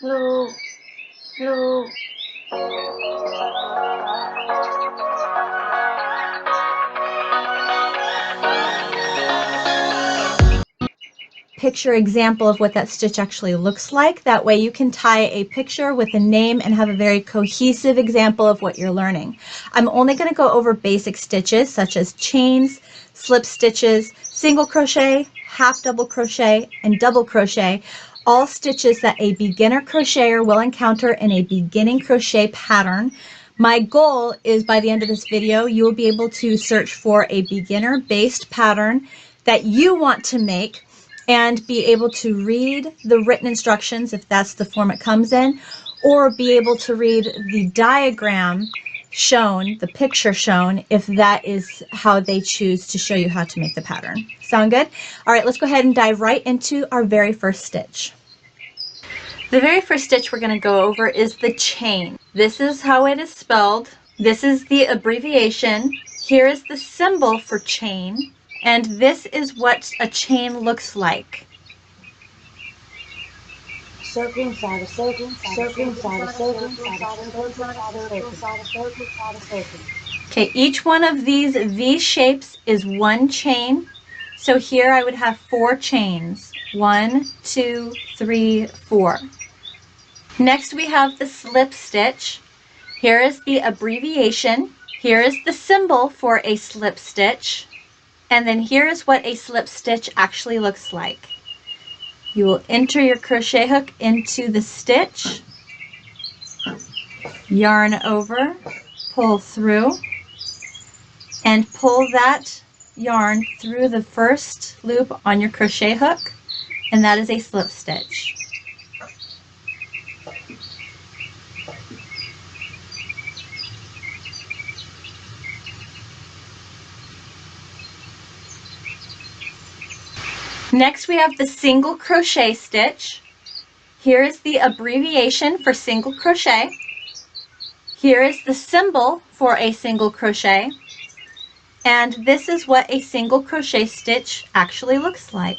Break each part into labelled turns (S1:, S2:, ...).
S1: Hello. Hello.
S2: Picture example of what that stitch actually looks like. That way you can tie a picture with a name and have a very cohesive example of what you're learning. I'm only going to go over basic stitches such as chains, slip stitches, single crochet, half double crochet, and double crochet. All stitches that a beginner crocheter will encounter in a beginning crochet pattern. My goal is by the end of this video, you will be able to search for a beginner based pattern that you want to make and be able to read the written instructions if that's the form it comes in, or be able to read the diagram shown, the picture shown, if that is how they choose to show you how to make the pattern. Sound good? All right, let's go ahead and dive right into our very first stitch. The very first stitch we're going to go over is the chain. This is how it is spelled. This is the abbreviation. Here is the symbol for chain. And this is what a chain looks like.
S1: Circle inside a circle, circle inside a circle, inside a circle, inside a circle, inside a circle, inside a circle.
S2: Okay, each one of these V shapes is one chain. So here I would have 4 chains. 1, 2, 3, 4. Next we have the slip stitch. Here is the abbreviation. Here is the symbol for a slip stitch. And then here is what a slip stitch actually looks like. You will enter your crochet hook into the stitch, yarn over, pull through, and pull that yarn through the first loop on your crochet hook, and that is a slip stitch. Next we have the single crochet stitch. Here is the abbreviation for single crochet. Here is the symbol for a single crochet. And this is what a single crochet stitch actually looks like.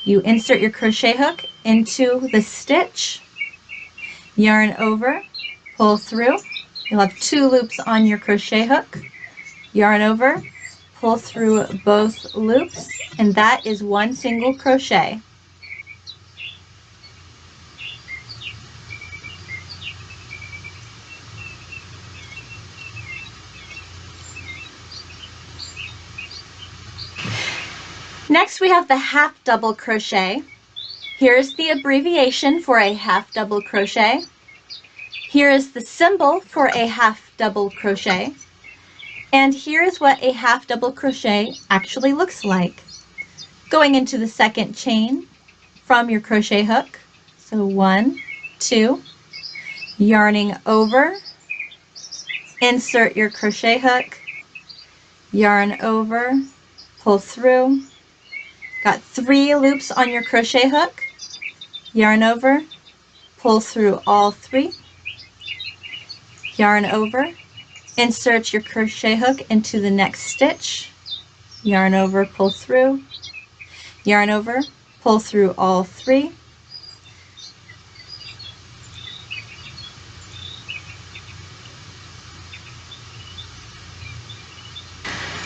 S2: You insert your crochet hook into the stitch, yarn over, pull through. You'll have 2 loops on your crochet hook, yarn over, pull through both loops, and that is one single crochet. Next we have the half double crochet. Here's the abbreviation for a half double crochet. Here is the symbol for a half double crochet. And here is what a half double crochet actually looks like. Going into the second chain from your crochet hook. So 1, 2, yarning over, insert your crochet hook, yarn over, pull through. Got 3 loops on your crochet hook, yarn over, pull through all 3, yarn over, insert your crochet hook into the next stitch, yarn over, pull through, yarn over, pull through all 3,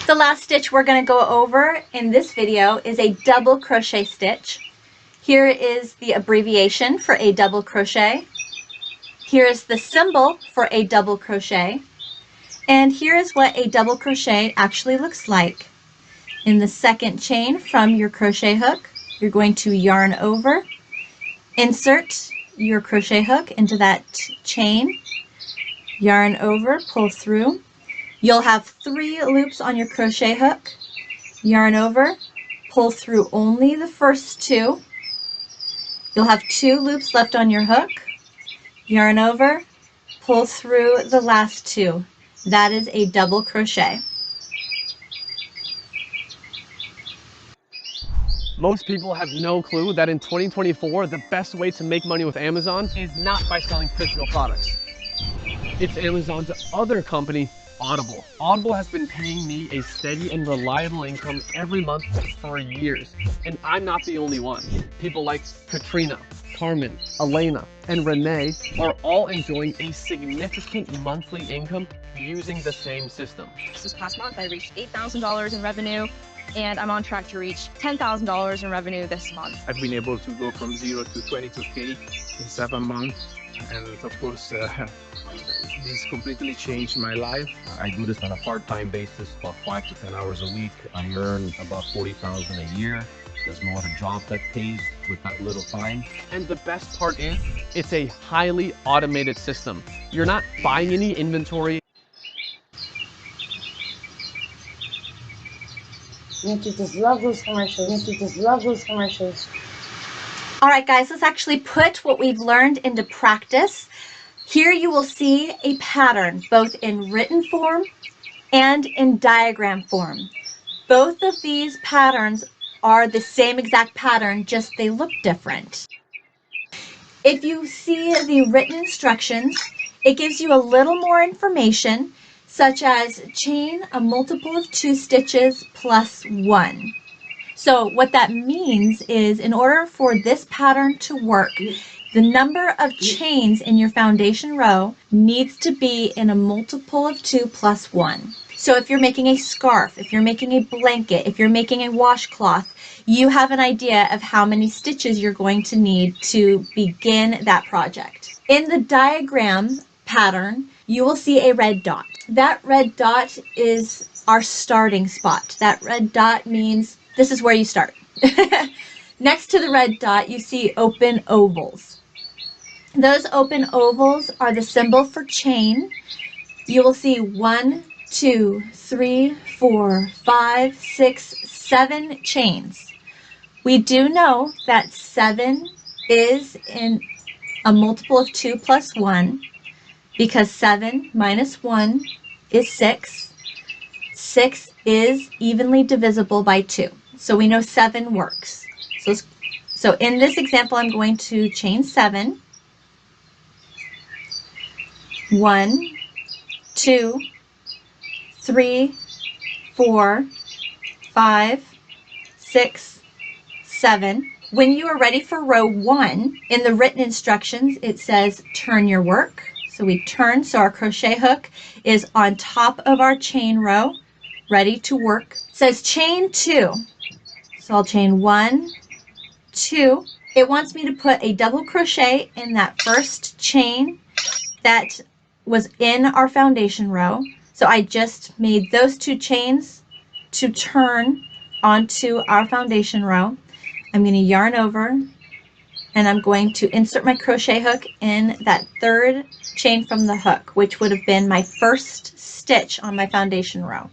S2: the last stitch we're going to go over in this video is a double crochet stitch. Here is the abbreviation for a double crochet. Here is the symbol for a double crochet. And here is what a double crochet actually looks like. In the second chain from your crochet hook, you're going to yarn over, insert your crochet hook into that chain, yarn over, pull through. You'll have 3 loops on your crochet hook, yarn over, pull through only the first 2. You'll have 2 loops left on your hook, yarn over, pull through the last 2. That is a double crochet.
S3: Most people have no clue that in 2024, the best way to make money with Amazon is not by selling physical products. It's Amazon's other company, Audible. Audible has been paying me a steady and reliable income every month for years, and I'm not the only one. People like Katrina, Carmen, Elena, and Renee are all enjoying a significant monthly income using the same system.
S4: This past month, I reached $8,000 in revenue, and I'm on track to reach $10,000 in revenue this month.
S5: I've been able to go from 0 to 22K in 7 months. And of course, this completely changed my life.
S6: I do this on a part-time basis, about 5 to 10 hours a week. I earn about $40,000 a year. There's no other job that pays with that little time.
S3: And the best part is, it's a highly automated system. You're not buying any inventory.
S1: You just love those commercials. You just love those commercials.
S2: All right, guys, let's actually put what we've learned into practice. Here you will see a pattern, both in written form and in diagram form. Both of these patterns are the same exact pattern, just they look different. If you see the written instructions, it gives you a little more information, such as chain a multiple of 2 stitches plus 1. So what that means is, in order for this pattern to work, the number of chains in your foundation row needs to be in a multiple of 2 plus 1. So if you're making a scarf, if you're making a blanket, if you're making a washcloth, you have an idea of how many stitches you're going to need to begin that project. In the diagram pattern, you will see a red dot. That red dot is our starting spot. That red dot means this is where you start. Next to the red dot, you see open ovals. Those open ovals are the symbol for chain. You will see 1, 2, 3, 4, 5, 6, 7 chains. We do know that 7 is in a multiple of 2 plus 1, because 7 minus 1 is 6. 6 is evenly divisible by 2. So we know 7 works. So in this example, I'm going to chain 7. 1, 2, 3, 4, 5, 6, 7. When you are ready for row 1, in the written instructions, it says turn your work. So we turn, so our crochet hook is on top of our chain row, ready to work. It says chain 2. So I'll chain 1, 2. It wants me to put a double crochet in that first chain that was in our foundation row. So I just made those 2 chains to turn onto our foundation row. I'm going to yarn over, and I'm going to insert my crochet hook in that third chain from the hook, which would have been my first stitch on my foundation row.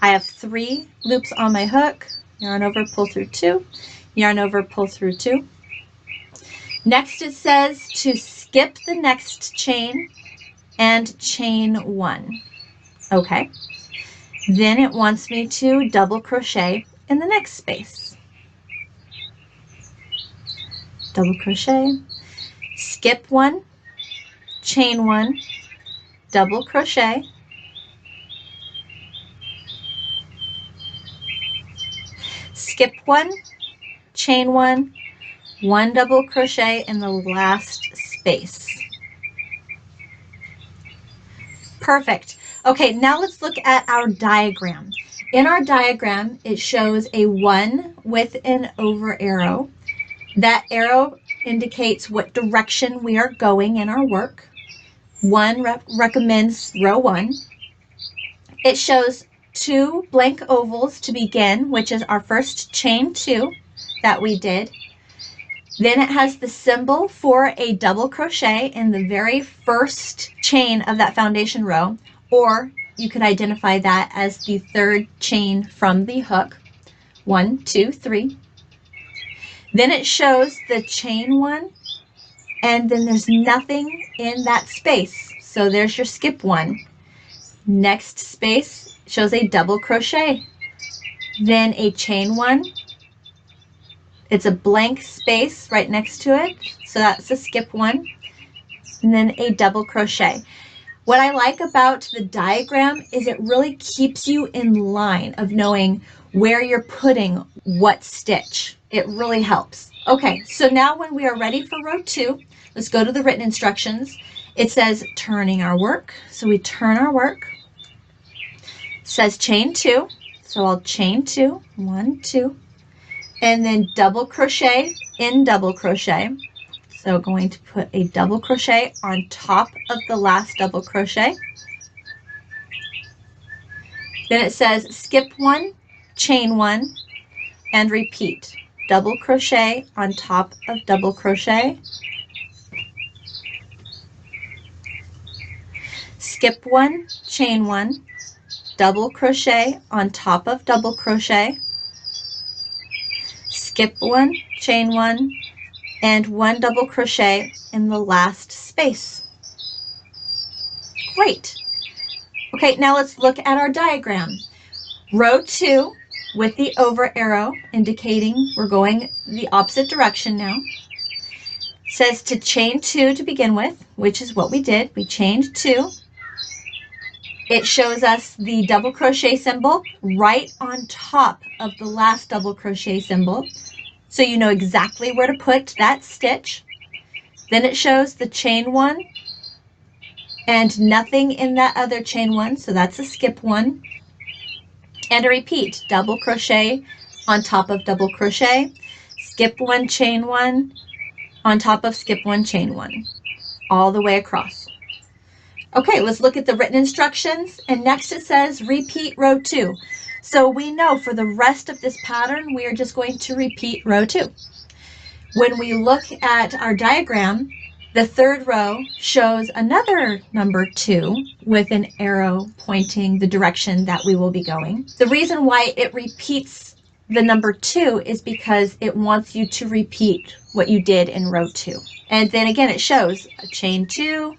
S2: I have 3 loops on my hook. Yarn over, pull through 2, yarn over, pull through 2. Next it says to skip the next chain and chain 1. Okay. Then it wants me to double crochet in the next space. Double crochet, skip 1, chain 1, double crochet, skip 1, chain 1, 1 double crochet in the last space. Perfect. Okay, now let's look at our diagram. In our diagram, it shows a 1 with an over arrow. That arrow indicates what direction we are going in our work. 1 recommends row 1. It shows 2 blank ovals to begin, which is our first chain 2 that we did. Then it has the symbol for a double crochet in the very first chain of that foundation row, or you could identify that as the third chain from the hook. 1, 2, 3. Then it shows the chain 1, and then there's nothing in that space. So there's your skip 1. Next space shows a double crochet. Then a chain 1. It's a blank space right next to it. So that's a skip 1. And then a double crochet. What I like about the diagram is it really keeps you in line of knowing where you're putting what stitch. It really helps. Okay, so now when we are ready for row 2, let's go to the written instructions. It says turning our work. So we turn our work. It says chain 2. So I'll chain 2, 1, 2, and then double crochet in double crochet. So going to put a double crochet on top of the last double crochet. Then it says skip 1, chain 1, and repeat. Double crochet on top of double crochet. Skip 1, chain 1, double crochet on top of double crochet. Skip 1, chain 1, and 1 double crochet in the last space. Great. Okay, now let's look at our diagram. Row 2 with the over arrow indicating we're going the opposite direction now. Says to chain 2 to begin with, which is what we did. We chained 2. It shows us the double crochet symbol right on top of the last double crochet symbol, so you know exactly where to put that stitch. Then it shows the chain 1 and nothing in that other chain 1, so that's a skip 1. And a repeat, double crochet on top of double crochet, skip 1, chain 1, on top of skip 1, chain 1, all the way across. Okay, let's look at the written instructions, and next it says repeat row 2. So we know for the rest of this pattern, we are just going to repeat row 2. When we look at our diagram, the third row shows another number 2 with an arrow pointing the direction that we will be going. The reason why it repeats the number 2 is because it wants you to repeat what you did in row 2. And then again, it shows a chain 2.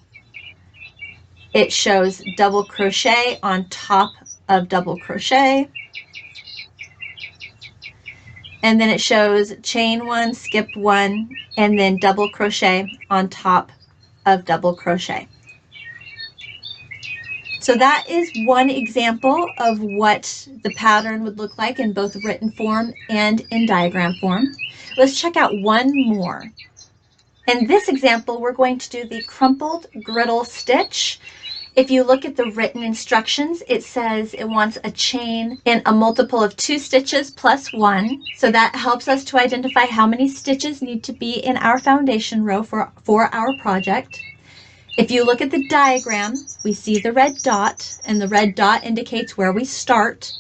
S2: It shows double crochet on top of double crochet. And then it shows chain 1, skip 1, and then double crochet on top of double crochet. So that is one example of what the pattern would look like in both written form and in diagram form. Let's check out one more. In this example, we're going to do the crumpled griddle stitch. If you look at the written instructions, it says it wants a chain in a multiple of 2 stitches plus 1. So that helps us to identify how many stitches need to be in our foundation row for our project. If you look at the diagram, we see the red dot, and the red dot indicates where we start.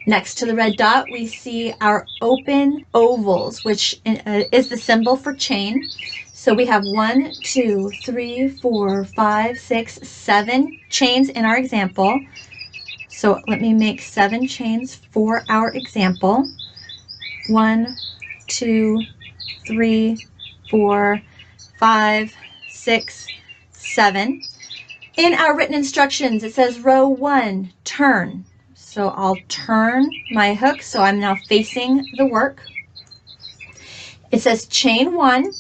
S2: Next to the red dot, we see our open ovals, which is the symbol for chain. So we have 1, 2, 3, 4, 5, 6, 7 chains in our example. So let me make 7 chains for our example. 1, 2, 3, 4, 5, 6, 7. In our written instructions, it says row 1, turn. So I'll turn my hook so I'm now facing the work. It says chain 1.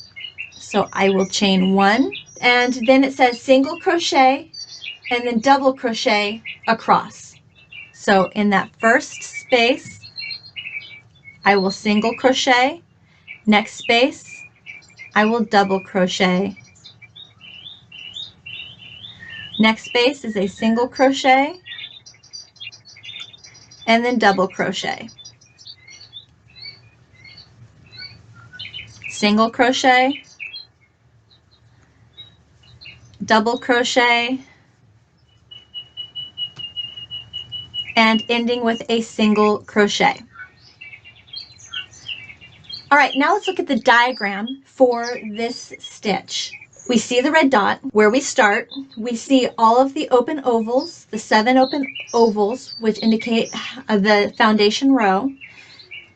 S2: So I will chain 1, and then it says single crochet and then double crochet across. So in that first space, I will single crochet. Next space, I will double crochet. Next space is a single crochet and then double crochet. Single crochet, double crochet, and ending with a single crochet. All right, now let's look at the diagram for this stitch. We see the red dot where we start. We see all of the open ovals, the 7 open ovals, which indicate the foundation row.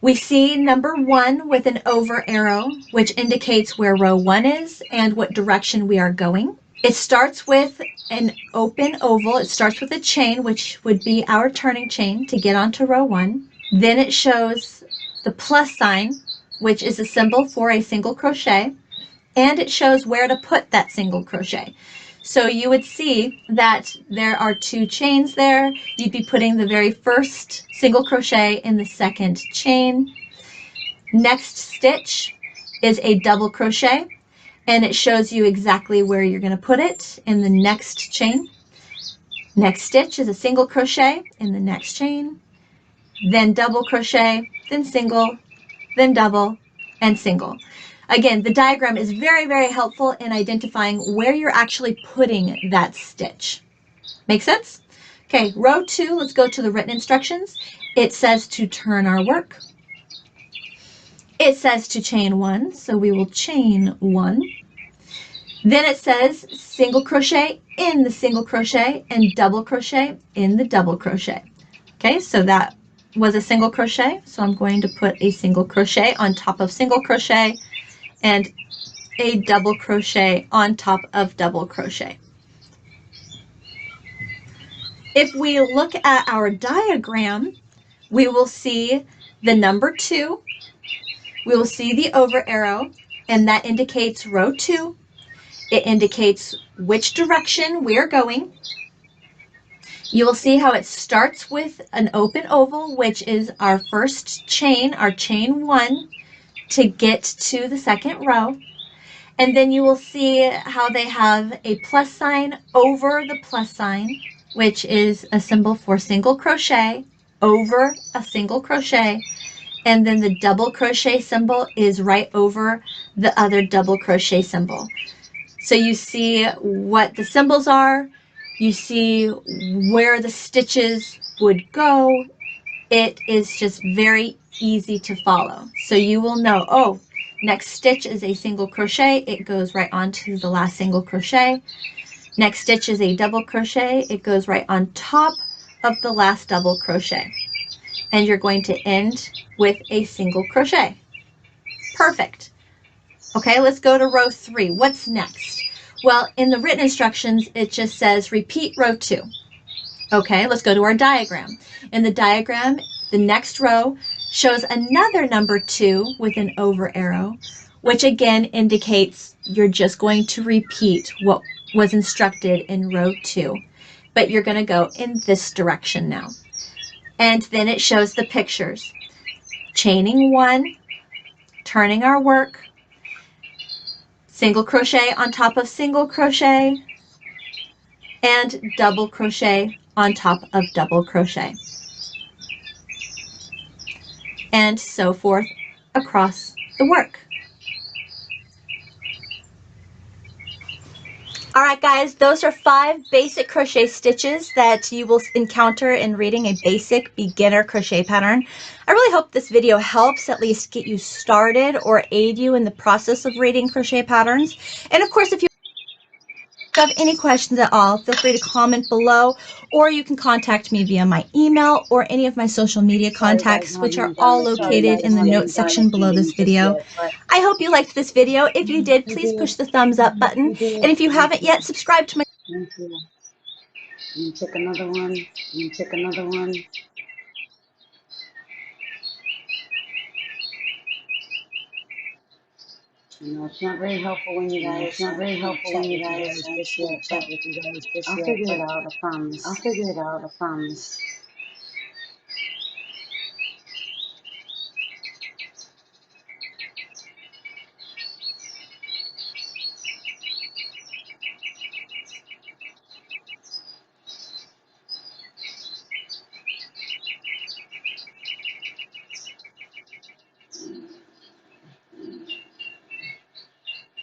S2: We see number 1 with an over arrow, which indicates where row 1 is and what direction we are going. It starts with an open oval. It starts with a chain, which would be our turning chain to get onto row 1. Then it shows the plus sign, which is a symbol for a single crochet, and it shows where to put that single crochet. So you would see that there are 2 chains there. You'd be putting the very first single crochet in the second chain. Next stitch, is a double crochet, and it shows you exactly where you're going to put it in the next chain. Next stitch is a single crochet in the next chain, then double crochet, then single, then double, and single. Again, the diagram is very, very helpful in identifying where you're actually putting that stitch. Make sense? Okay, row 2, let's go to the written instructions. It says to turn our work. It says to chain 1, so we will chain 1. Then it says single crochet in the single crochet and double crochet in the double crochet. Okay, so that was a single crochet, so I'm going to put a single crochet on top of single crochet and a double crochet on top of double crochet. If we look at our diagram, we will see the number 2. We will see the over arrow, and that indicates row 2. It indicates which direction we're going. You will see how it starts with an open oval, which is our first chain, our chain 1, to get to the second row. And then you will see how they have a plus sign over the plus sign, which is a symbol for single crochet over a single crochet. And then the double crochet symbol is right over the other double crochet symbol. So you see what the symbols are, you see where the stitches would go. It is just very easy to follow. So you will know, oh, next stitch is a single crochet, it goes right onto the last single crochet. Next stitch is a double crochet, it goes right on top of the last double crochet. And you're going to end with a single crochet. Perfect. Okay, let's go to row 3. What's next? Well, in the written instructions, it just says repeat row 2. Okay, let's go to our diagram. In the diagram, the next row shows another number 2 with an over arrow, which again indicates you're just going to repeat what was instructed in row 2, but you're going to go in this direction now. And then it shows the pictures. Chaining 1, turning our work, single crochet on top of single crochet, and double crochet on top of double crochet, and so forth across the work. All right, guys, those are 5 basic crochet stitches that you will encounter in reading a basic beginner crochet pattern. I really hope this video helps at least get you started or aid you in the process of reading crochet patterns. And of course, if you have any questions at all, feel free to comment below, or you can contact me via my email or any of my social media contacts, which are all located in the notes section below this video. I hope you liked this video. If you did, please push the thumbs up button. And if you haven't yet, subscribe to my
S1: Thank you. And check another one. And check another one. You know, it's not very helpful when you guys. It's not very helpful when you guys chat with you guys. I'll figure it out. I promise. I'll figure it out. I promise.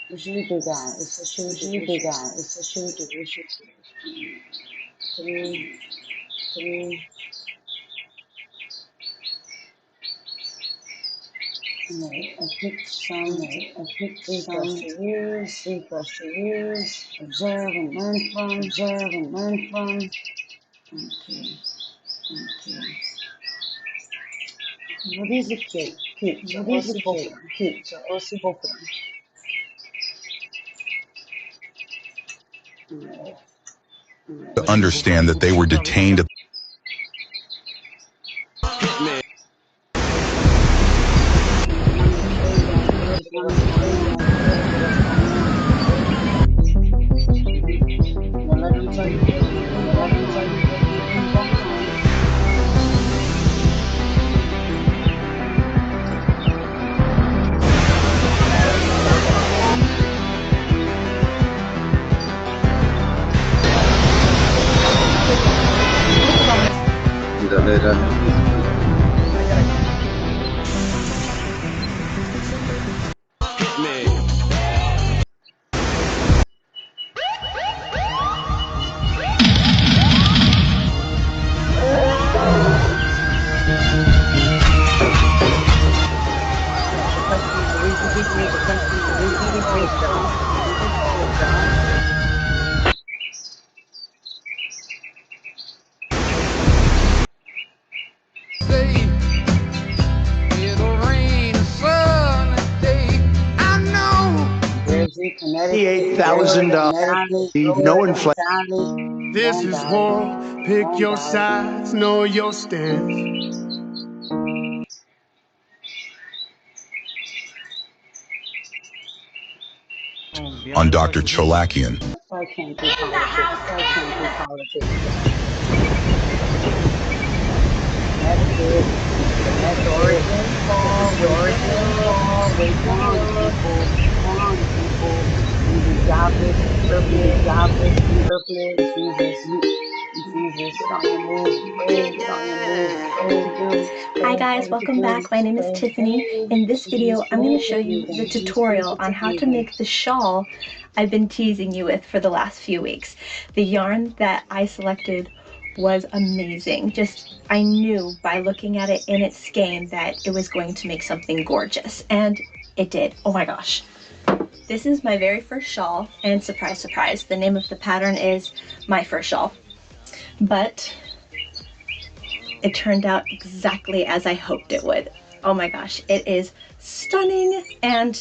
S1: What should we do, guys? What should we do, guys? What should we do? We should do 3. I picked some. I picked 3 for us to use. Observe and learn from. Observe and learn from. Okay. Well, these are cute. So these are cute. So we'll see both of them.
S7: To understand that they were detained at
S1: $88,000. No inflation.
S8: This is war. Pick your sides, know your stance.
S7: On Dr. Cholakian.
S1: I can't do politics. I can't do politics. That's it. That's it. Wait on, people. You be jobless, Jesus, on your move,
S2: Hi guys, welcome back. My name is Tiffany. In this video, I'm going to show you the tutorial on how to make the shawl I've been teasing you with for the last few weeks. The yarn that I selected was amazing. I knew by looking at it in its skein that it was going to make something gorgeous, and it did. Oh my gosh. This is my very first shawl, and surprise, surprise, the name of the pattern is My First Shawl. But it turned out exactly as I hoped it would. Oh my gosh, it is stunning and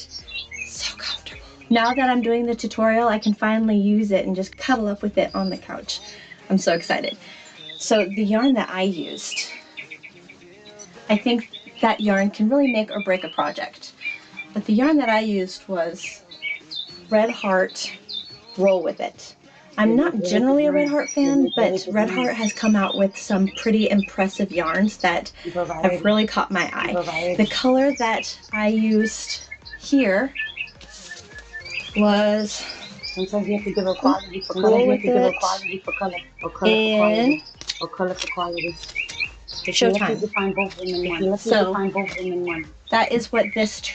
S2: so comfortable. Now that I'm doing the tutorial, I can finally use it and just cuddle up with it on the couch. I'm so excited. So the yarn that I used, I think that yarn can really make or break a project. But the yarn that I used was Red Heart Roll With It. I'm not generally a Red Heart fan, but Red Heart has come out with some pretty impressive yarns that have really caught my eye. The color that I used here was
S1: Sometimes you have to give a quality for
S2: Roll With It
S1: color,
S2: in
S1: or color for quality.
S2: Showtime. So that is what this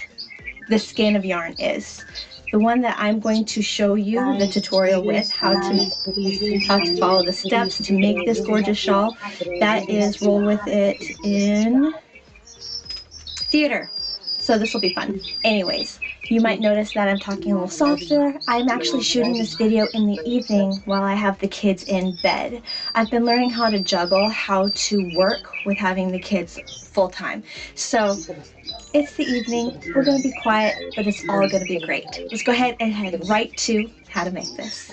S2: skein of yarn is. The one that I'm going to show you the tutorial with, how to follow the steps to make this gorgeous shawl, that is Roll With It in Theater. So this will be fun. Anyways, you might notice that I'm talking a little softer. I'm actually shooting this video in the evening while I have the kids in bed. I've been learning how to juggle, how to work with having the kids full time. So it's the evening, we're going to be quiet, but it's all going to be great. Let's go ahead and head right to how to make this.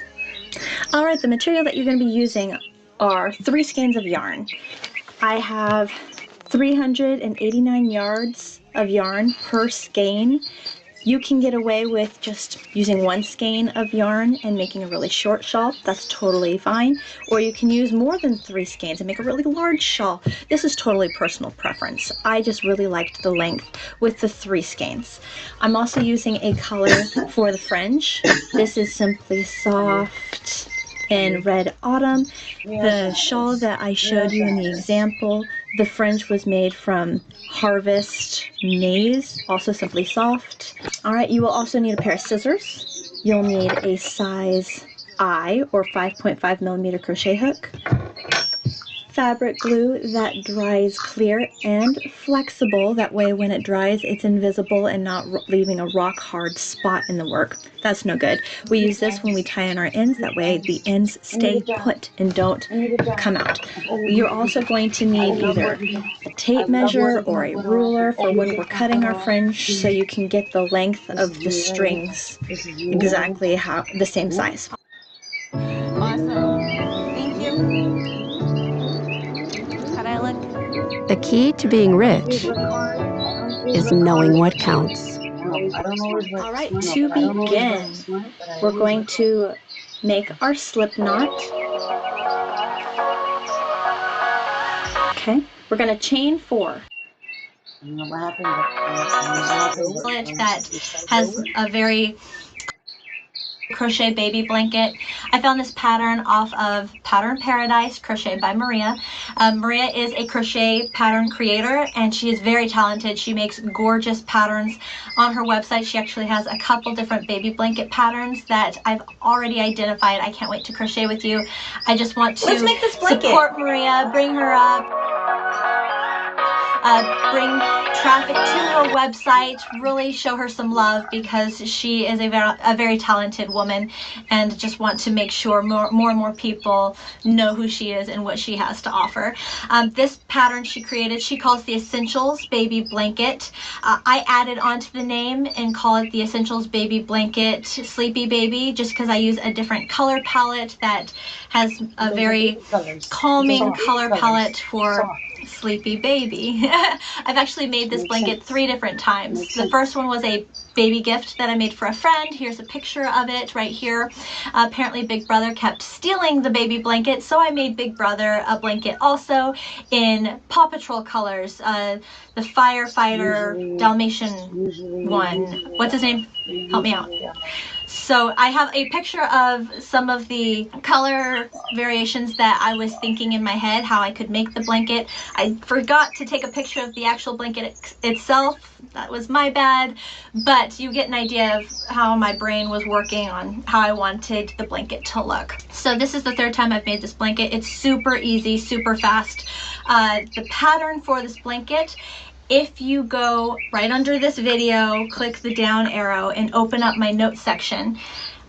S2: Alright, the material that you're going to be using are 3 skeins of yarn. I have 389 yards of yarn per skein. You can get away with just using 1 skein of yarn and making a really short shawl. That's totally fine. Or you can use more than 3 skeins and make a really large shawl. This is totally personal preference. I just really liked the length with the 3 skeins. I'm also using a color for the fringe. This is Simply Soft in Red Autumn. The shawl that I showed you in the example, the fringe was made from Harvest Maize, also Simply Soft. Alright, you will also need a pair of scissors. You'll need a size I or 5.5mm crochet hook. Fabric glue that dries clear and flexible. That way when it dries, it's invisible and not leaving a rock hard spot in the work. That's no good. We use this when we tie in our ends. That way the ends stay put and don't come out. You're also going to need either a tape measure or a ruler for when we're cutting our fringe, so you can get the length of the strings exactly the same size.
S4: Awesome. Thank you. How'd I look?
S9: The key to being rich is knowing what counts.
S2: Alright, to begin, we're going to make our slip knot. Okay, we're going to chain 4. That has a very crochet baby blanket. I found this pattern off of Pattern Paradise, crocheted by Maria. Maria is a crochet pattern creator and she is very talented. She makes gorgeous patterns. On her website she actually has a couple different baby blanket patterns that I've already identified. I can't wait to crochet with you. I just want to support Maria, bring her up, bring traffic to her website, really show her some love because she is a very talented woman, and just want to make sure more and more people know who she is and what she has to offer. This pattern she created, she calls the Essentials Baby Blanket. I added onto the name and call it the Essentials Baby Blanket Sleepy Baby, just because I use a different color palette that has a very calming color palette for Sleepy Baby. I've actually made this blanket 3 different times. The first one was a baby gift that I made for a friend. Here's a picture of it right here. Apparently Big Brother kept stealing the baby blanket, so I made Big Brother a blanket also in Paw Patrol colors. The firefighter Dalmatian one. What's his name? Help me out. So I have a picture of some of the color variations that I was thinking in my head, how I could make the blanket. I forgot to take a picture of the actual blanket itself. That was my bad, but you get an idea of how my brain was working on how I wanted the blanket to look. So this is the 3rd time I've made this blanket. It's super easy, super fast. The pattern for this blanket, if you go right under this video, click the down arrow and open up my notes section,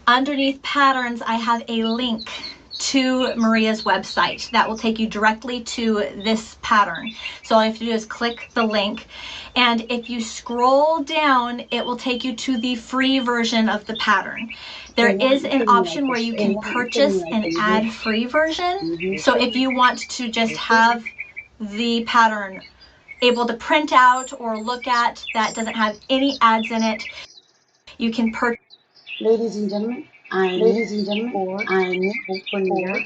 S2: underneath patterns, I have a link to Maria's website that will take you directly to this pattern. So all you have to do is click the link, and if you scroll down, it will take you to the free version of the pattern. There is an option where you can purchase an ad-free version. So if you want to just have the pattern able to print out or look at that doesn't have any ads in it, you can purchase.
S1: Ladies and gentlemen, I knit for open ear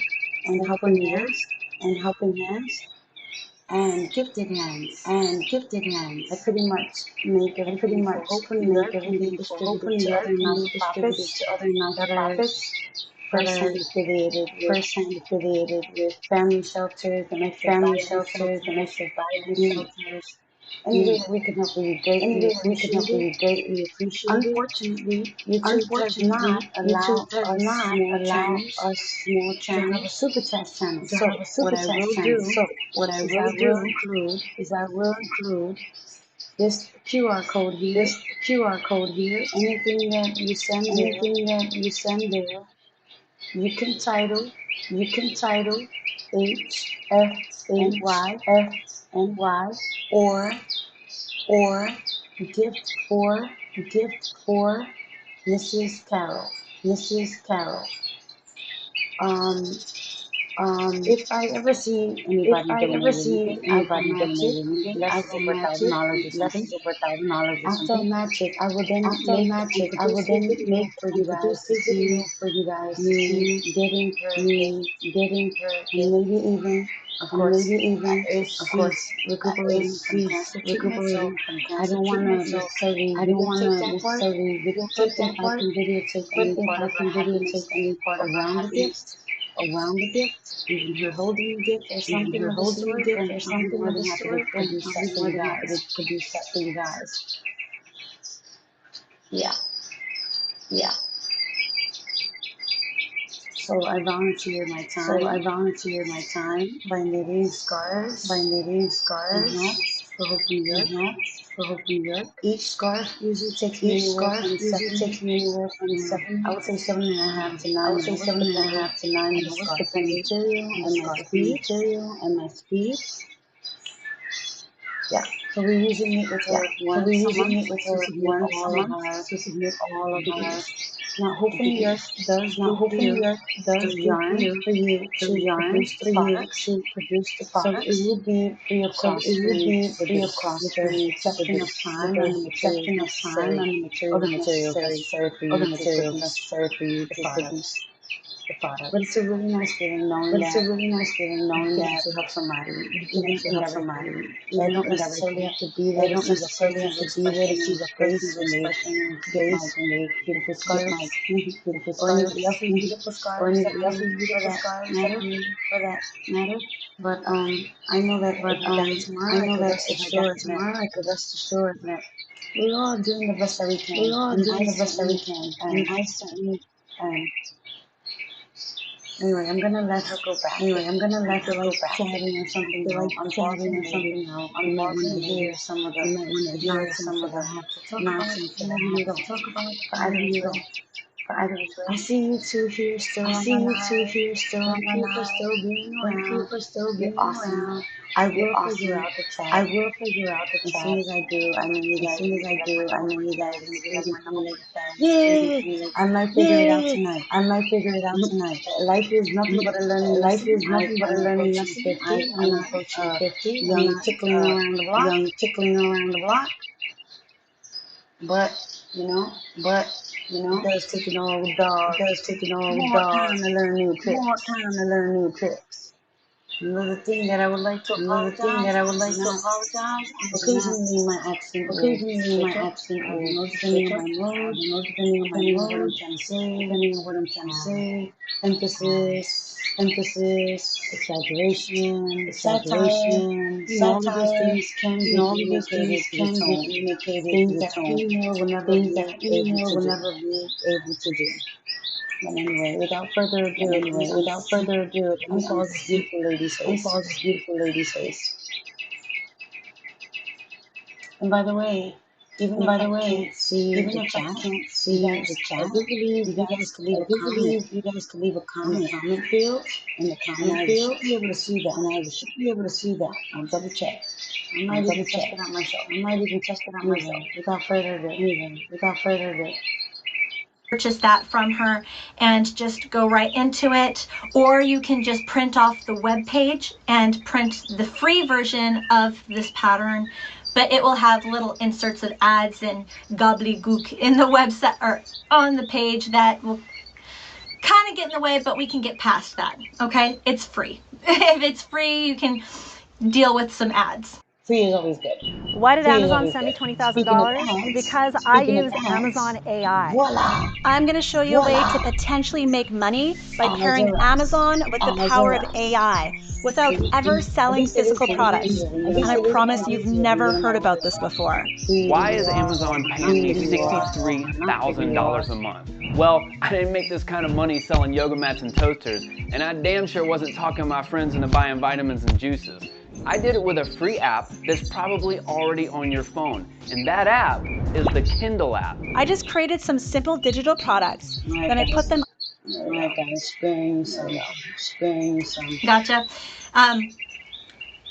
S1: and helping hands and gifted hands I pretty much make everything for open ear can be distributed to other nonprofits that are affiliated with family shelters, domestic violence shelters. Any way that we can help, we greatly appreciate it. Unfortunately, YouTube does not allow us small channels to have a super chat channel. So what I will do is I will include this QR code here. Anything that you send there, you can title HFNY or gift for Mrs. Carol. If I ever see anybody donate anything, I will match it less than $1,000 or something. After I match it, I will then make and produce a video for you guys to see me getting her, and maybe even, of course, she's recuperating from cancer treatment. So I don't want to necessarily videotape that part, but if I can videotape any part of her happiness around the gift, even her holding the gift or something of the sort, then I'll be more than happy to produce that for you guys. Yeah. So I volunteer my time by knitting scarves and hats for Hope New York. Each scarf usually takes me anywhere from 7.5 to 9 hours, depending on the scarf material and my speed. Yeah. So we usually meet with her once a month to submit all of our videos. Now, Hope New York does do for you the yarn for you to produce the products. So it will be free of cost for you to produce, with the exception of time and the materials necessary for you to produce the products. But it's a really nice feeling knowing that you can actually help somebody, even in everything. I don't necessarily have to be there to see the person's expression and get my beautiful scarves, or anybody else's beautiful scarves that I make for that matter. But I know that if I die tomorrow, I could rest assured that we're all doing the best that we can. And I certainly am. Anyway, I'm gonna let her go back. Anyway, I'm gonna let her go back. Chatting or something now. Unfortunately, you might want to hear some of the nonsense that I have to talk about. For either which way. I see you two here still on my live. Thank you for still being around. You're awesome. I will figure out the chat. As soon as I do, I know you guys will be like my number one fans. You're gonna be like my number one fans. Yay! I might figure it out tonight. Life is nothing but a learning lesson. I am approaching 50. I'm not young tickling around the block. But it does take an old dog. More time to learn new tricks. Another thing that I would like to apologize. Occasionally my accent will switch up. I don't know, depending on my mood, depending on what I'm trying to say, emphasis, exaggeration, satire. All of those things can be communicated to the tone. Things that female will never be able to do. But anyway, without further ado, unpause this beautiful lady's face. And by the way, even if I can't see the chat, I do believe you guys could leave a comment in the comment field, and I should be able to see that. I'll double check. I might even test it out myself. Without further ado.
S2: Purchase that from her and just go right into it, or you can just print off the web page and print the free version of this pattern, but it will have little inserts of ads and gobbledygook in the website or on the page that will kind of get in the way, but we can get past that. Okay, it's free. If it's free, you can deal with some ads.
S1: Free is always good.
S10: Why did Amazon send me $20,000? Because I use Amazon AI.
S1: Voila.
S10: I'm going to show you a way to potentially make money by pairing Amazon with the power of AI without ever selling physical products. And I promise you've never heard about this before.
S11: Why is Amazon paying me $63,000 a month? Well, I didn't make this kind of money selling yoga mats and toasters, and I damn sure wasn't talking to my friends into buying vitamins and juices. I did it with a free app that's probably already on your phone, and that app is the Kindle app.
S10: I just created some simple digital products, then I put them.
S1: Alright guys, sparing some.
S2: Gotcha.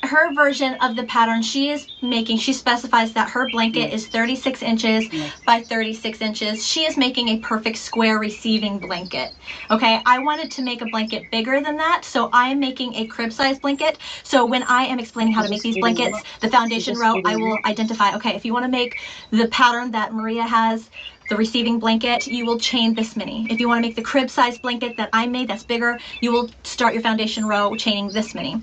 S2: Her version of the pattern she specifies that her blanket is 36 inches by 36 inches. She is making a perfect square receiving blanket. Okay, I wanted to make a blanket bigger than that, so I am making a crib size blanket. So when I am explaining how to make these blankets, the foundation row, I will identify, okay, if you want to make the pattern that Maria has, the receiving blanket, you will chain this many. If you want to make the crib size blanket that I made that's bigger, you will start your foundation row chaining this many.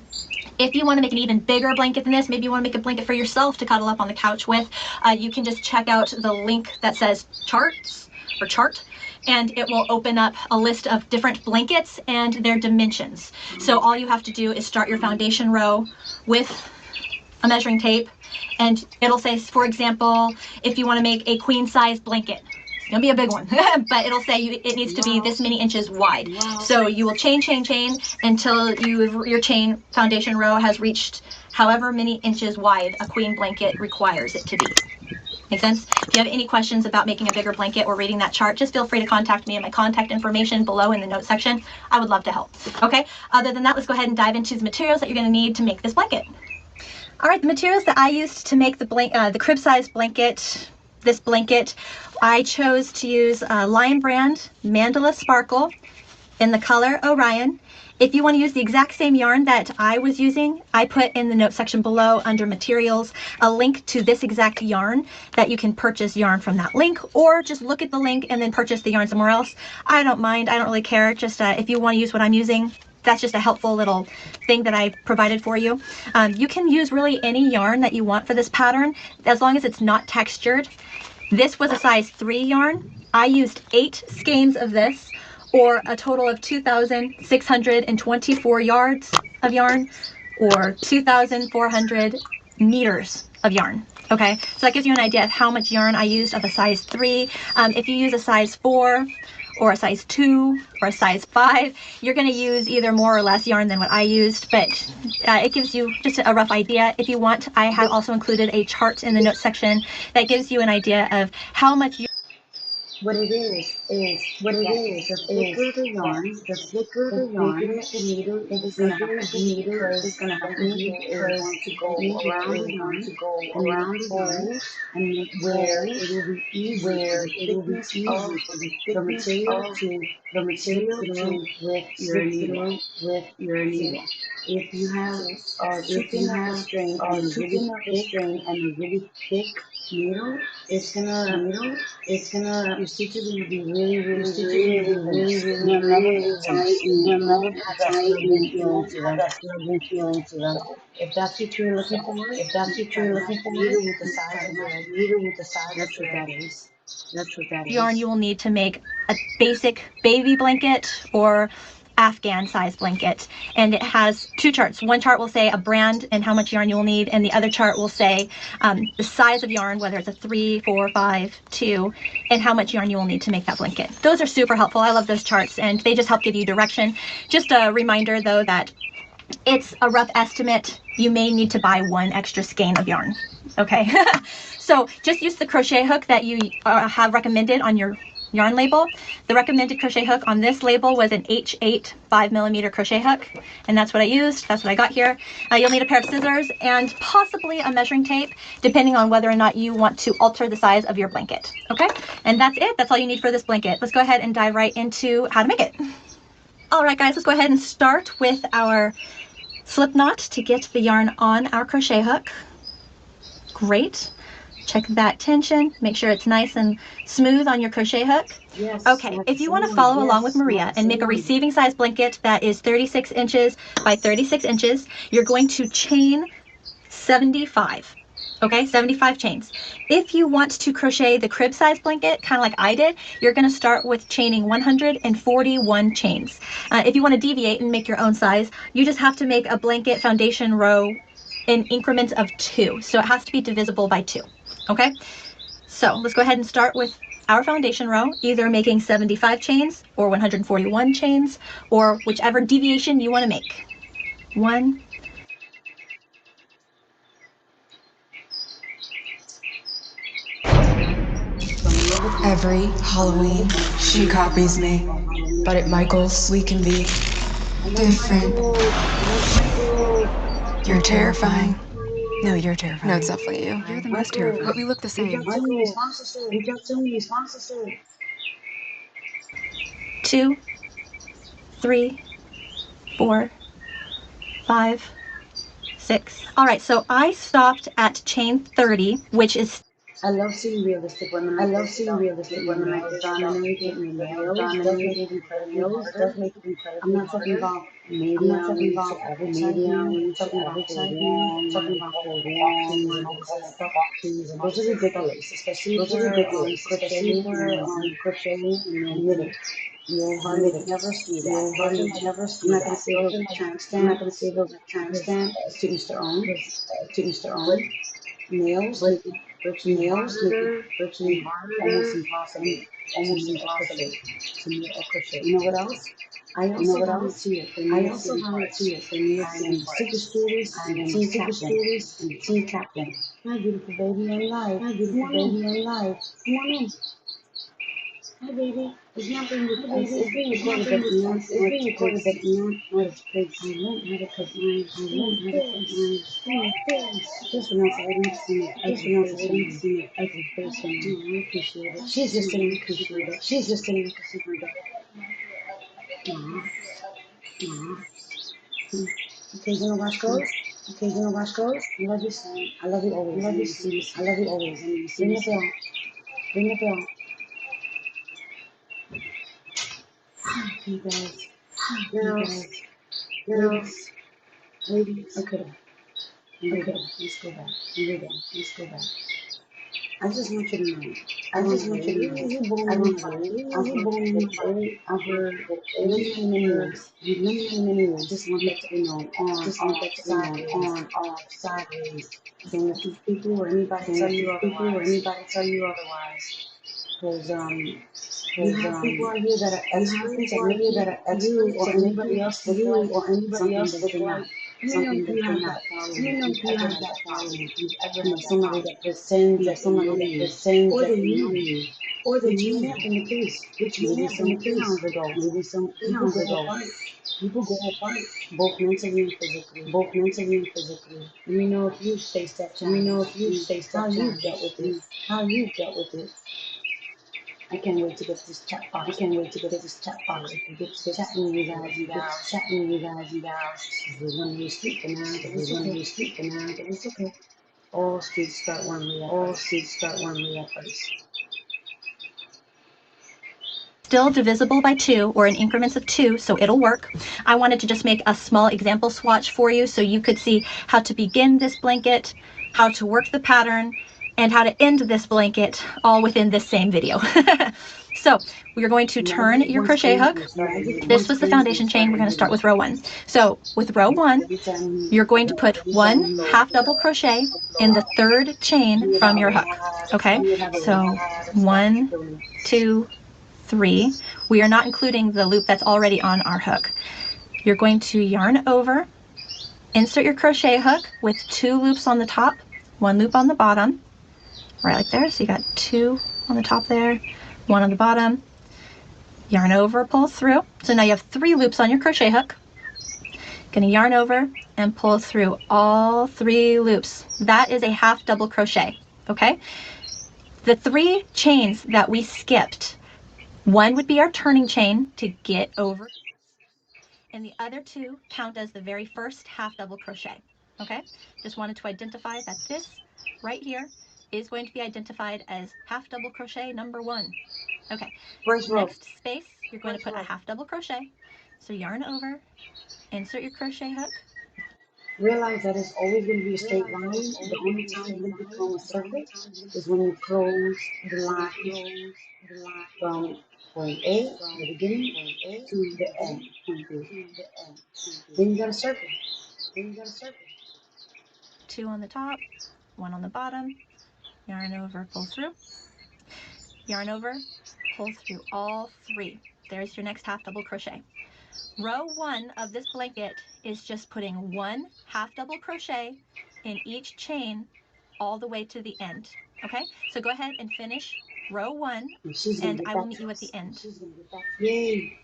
S2: If you want to make an even bigger blanket than this, maybe you want to make a blanket for yourself to cuddle up on the couch with, you can just check out the link that says charts or chart, and it will open up a list of different blankets and their dimensions. So all you have to do is start your foundation row with a measuring tape, and it'll say, for example, if you want to make a queen size blanket, it's gonna be a big one, but it'll say it needs to be this many inches wide. So you will chain until your chain foundation row has reached however many inches wide a queen blanket requires it to be. Make sense? If you have any questions about making a bigger blanket or reading that chart, just feel free to contact me at my contact information below in the notes section. I would love to help. Okay, other than that, let's go ahead and dive into the materials that you're gonna need to make this blanket. All right, the materials that I used to make the crib size blanket, this blanket, I chose to use Lion Brand Mandala Sparkle in the color Orion. If you want to use the exact same yarn that I was using, I put in the notes section below under materials a link to this exact yarn that you can purchase yarn from that link, or just look at the link and then purchase the yarn somewhere else. I don't mind, I don't really care. Just if you want to use what I'm using, that's just a helpful little thing that I provided for you. You can use really any yarn that you want for this pattern, as long as it's not textured. This was a size 3 yarn. I used 8 skeins of this, or a total of 2,624 yards of yarn, or 2,400 meters of yarn. Okay, so that gives you an idea of how much yarn I used of a size 3. If you use a size 4 or a size 2 or a size 5. You're going to use either more or less yarn than what I used, but it gives you just a rough idea. If you want, I have also included a chart in the notes section that gives you an idea of how much you
S1: What it is that the thicker the yarn, the bigger the needle is going to have to be because the needle is going to go around the yarn and make where it will be easy for the thickness of the material to slip through with your needle. See, if you have too thin of a string and a really thick needle, it's gonna your stitches are gonna be really loose. You'll never get tight and you won't have that snuggle feeling to them. So if that's what you're looking for, try to match your needle with the size of your that's what that is.
S2: yarn you will need to make a basic baby blanket or Afghan size blanket, and it has two charts. One chart will say a brand and how much yarn you will need, and the other chart will say the size of yarn, whether it's a 3, 4, 5, 2, and how much yarn you will need to make that blanket. Those are super helpful. I love those charts, and they just help give you direction. Just a reminder though that it's a rough estimate. You may need to buy 1 extra skein of yarn. Okay, so just use the crochet hook that you have recommended on your yarn label. The recommended crochet hook on this label was an H8 5mm crochet hook, and that's what I used. That's what I got here. You'll need a pair of scissors and possibly a measuring tape, depending on whether or not you want to alter the size of your blanket. Okay, and that's it. That's all you need for this blanket. Let's go ahead and dive right into how to make it. All right, guys, let's go ahead and start with our slip knot to get the yarn on our crochet hook. Great. Check that tension. Make sure it's nice and smooth on your crochet hook.
S1: Yes.
S2: Okay, if you want to follow along with Maria and make a receiving size blanket that is 36 inches by 36 inches, you're going to chain 75. Okay, 75 chains. If you want to crochet the crib size blanket, kind of like I did, you're going to start with chaining 141 chains. If you want to deviate and make your own size, you just have to make a blanket foundation row in increments of 2. So it has to be divisible by 2. Okay, so let's go ahead and start with our foundation row, either making 75 chains or 141 chains, or whichever deviation you want to make. 1,
S12: Every Halloween, she copies me, but at Michael's, we can be different. You're terrifying. No, you're terrifying. No, it's definitely you. You're the most terrifying. But we look the same.
S1: We got so many sponsors.
S2: 2, 3, 4, 5, 6. All right, so I stopped at chain 30, which is
S1: I love seeing realistic women. I love seeing realistic women like this. Done and everything. Your nails does make it incredibly harder. I'm not talking about medium to average size nails. I'm talking about full long. I'm talking about full boxes and all this other stuff. Those are ridiculous, especially for crocheting and knitting. You'll hardly never see that. I'm not going to say those are tramp stamps. Because to each their own. But nails make it virtually almost impossible to knit or crochet. You know what else? I also volunteer for New York City Parks. I'm in super students and in team captain. My beautiful baby on live. Come on in. Hi, baby. It's not being recorded. It's being recorded, but not as kids. I learned how to cook my face. Just pronouncing ugly face. I appreciate it. She's just sitting because she's my daughter. Occasional wash goes. I love you, son. I love you always. I love you always. And you see this. Ring the bell. You guys. Girls. Ladies. Okay. Let's go back. Let's go back. I just want you to know. You born over many years. I just want that to be known. On, off, sideways. Don't let these people or anybody tell you otherwise. Because you have people out here that are experts at making you or anybody else look like something that you're not, something that you're not following. If you ever had that following, if you ever had somebody that pretends that they know you, or they need you, which may have been the case. Maybe some eons ago, people go apart. Both mentally and physically. Let me know if you faced that challenge. How you dealt with it. I can't wait to get this chat box. So we get to chatting with you guys and gals. If we're going to sleep for now, but it's okay. All streets start one way at first.
S2: Still divisible by 2 or in increments of 2, so it'll work. I wanted to just make a small example swatch for you so you could see how to begin this blanket, how to work the pattern, and how to end this blanket all within this same video. So we are going to turn your crochet hook. This was the foundation chain. We're going to start with row 1. So with row 1, you're going to put 1 half double crochet in the 3rd chain from your hook. Okay, so 1, 2, 3. We are not including the loop that's already on our hook. You're going to yarn over, insert your crochet hook with 2 loops on the top, 1 loop on the bottom, right like there. So you got 2 on the top there, 1 on the bottom, yarn over, pull through. So now you have 3 loops on your crochet hook. Gonna yarn over and pull through all 3 loops. That is a half double crochet, okay? The 3 chains that we skipped, one would be our turning chain to get over, and the other 2 count as the very first half double crochet, okay? Just wanted to identify that this right here is going to be identified as half double crochet number 1. Okay, next space, you're going to put a half double crochet. So yarn over, insert your crochet hook.
S1: Realize that it's always going to be a straight line. The only time it's going to become a circle is when you close the line from point A, the beginning, to the end, point B. Then you got a circle.
S2: 2 on the top, 1 on the bottom, yarn over, pull through, yarn over, pull through all 3. There's your next half double crochet. Row 1 of this blanket is just putting 1 half double crochet in each chain all the way to the end. Okay, so go ahead and finish row 1 and I will meet you at the end.
S1: Yay!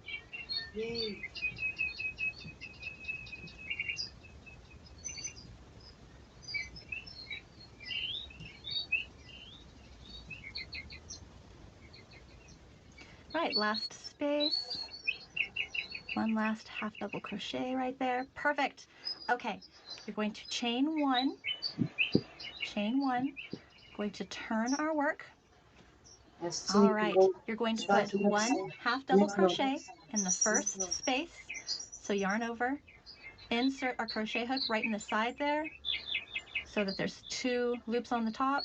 S2: Right, last space. 1 last half double crochet right there. Perfect. Okay, you're going to chain 1, going to turn our work. All right, you're going to put 1 half double crochet in the first space. So yarn over, insert our crochet hook right in the side there so that there's 2 loops on the top.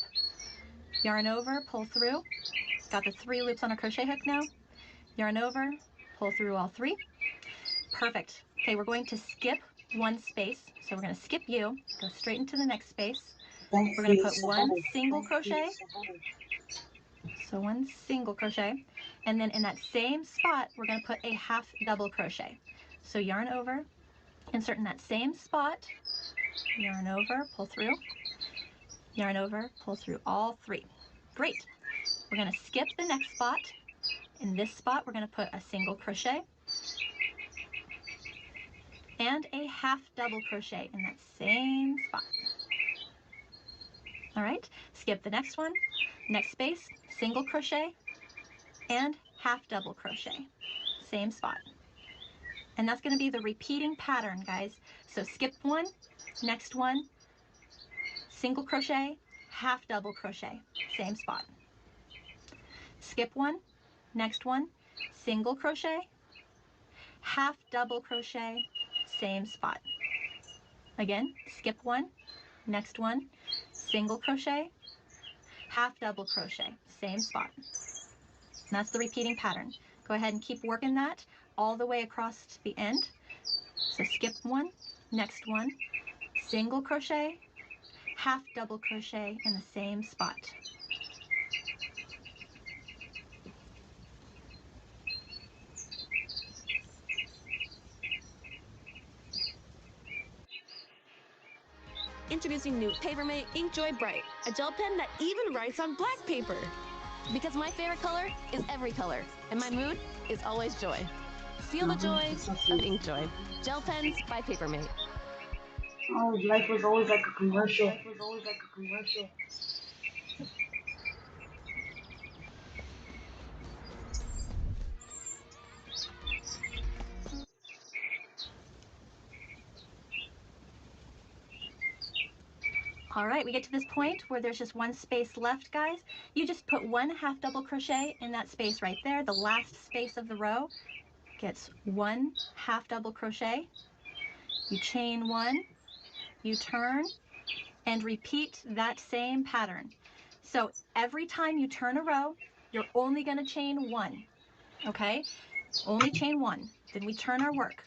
S2: Yarn over, pull through. Got the 3 loops on our crochet hook now. Yarn over, pull through all 3. Perfect. Okay, we're going to skip 1 space. So we're going to skip you, go straight into the next space. We're going to put 1 single crochet. So 1 single crochet. And then in that same spot, we're going to put a half double crochet. So yarn over, insert in that same spot, yarn over, pull through, yarn over, pull through all 3. Great. We're going to skip the next spot. In this spot, we're going to put a single crochet and a half double crochet in that same spot. All right, skip the next one, next space, single crochet and half double crochet, same spot. And that's going to be the repeating pattern, guys. So skip 1, next one, single crochet, half double crochet, same spot. Skip 1, next one, single crochet, half double crochet, same spot. Again, skip 1, next one, single crochet, half double crochet, same spot. And that's the repeating pattern. Go ahead and keep working that all the way across to the end. So skip 1, next one, single crochet, half double crochet in the same spot.
S13: Introducing new Papermate Ink Joy Bright, a gel pen that even writes on black paper. Because my favorite color is every color, and my mood is always joy. Feel the joy of Ink Joy. Gel pens by Papermate.
S1: Oh, life was always like a commercial.
S2: All right, we get to this point where there's just one space left, guys. You just put one half double crochet in that space right there. The last space of the row gets one half double crochet. You chain one, you turn, and repeat that same pattern. So every time you turn a row, you're only going to chain one, okay? Only chain one. Then we turn our work.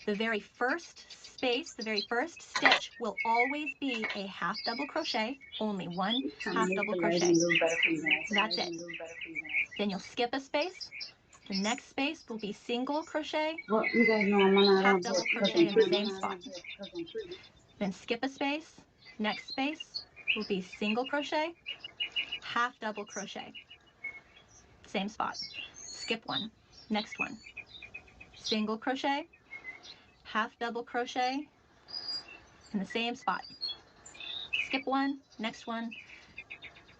S2: The very first space, the very first stitch will always be a half double crochet, only one half double crochet. That's it. Then you'll skip a space. The next space will be single crochet,
S1: Well, you guys know I'm not
S2: half
S1: on
S2: double
S1: here because
S2: crochet
S1: I'm
S2: in the
S1: pretty.
S2: same spot. Then skip a space. Next space will be single crochet, half double crochet, same spot. Skip one. Next one. Single crochet, half double crochet in the same spot. Skip one. Next one.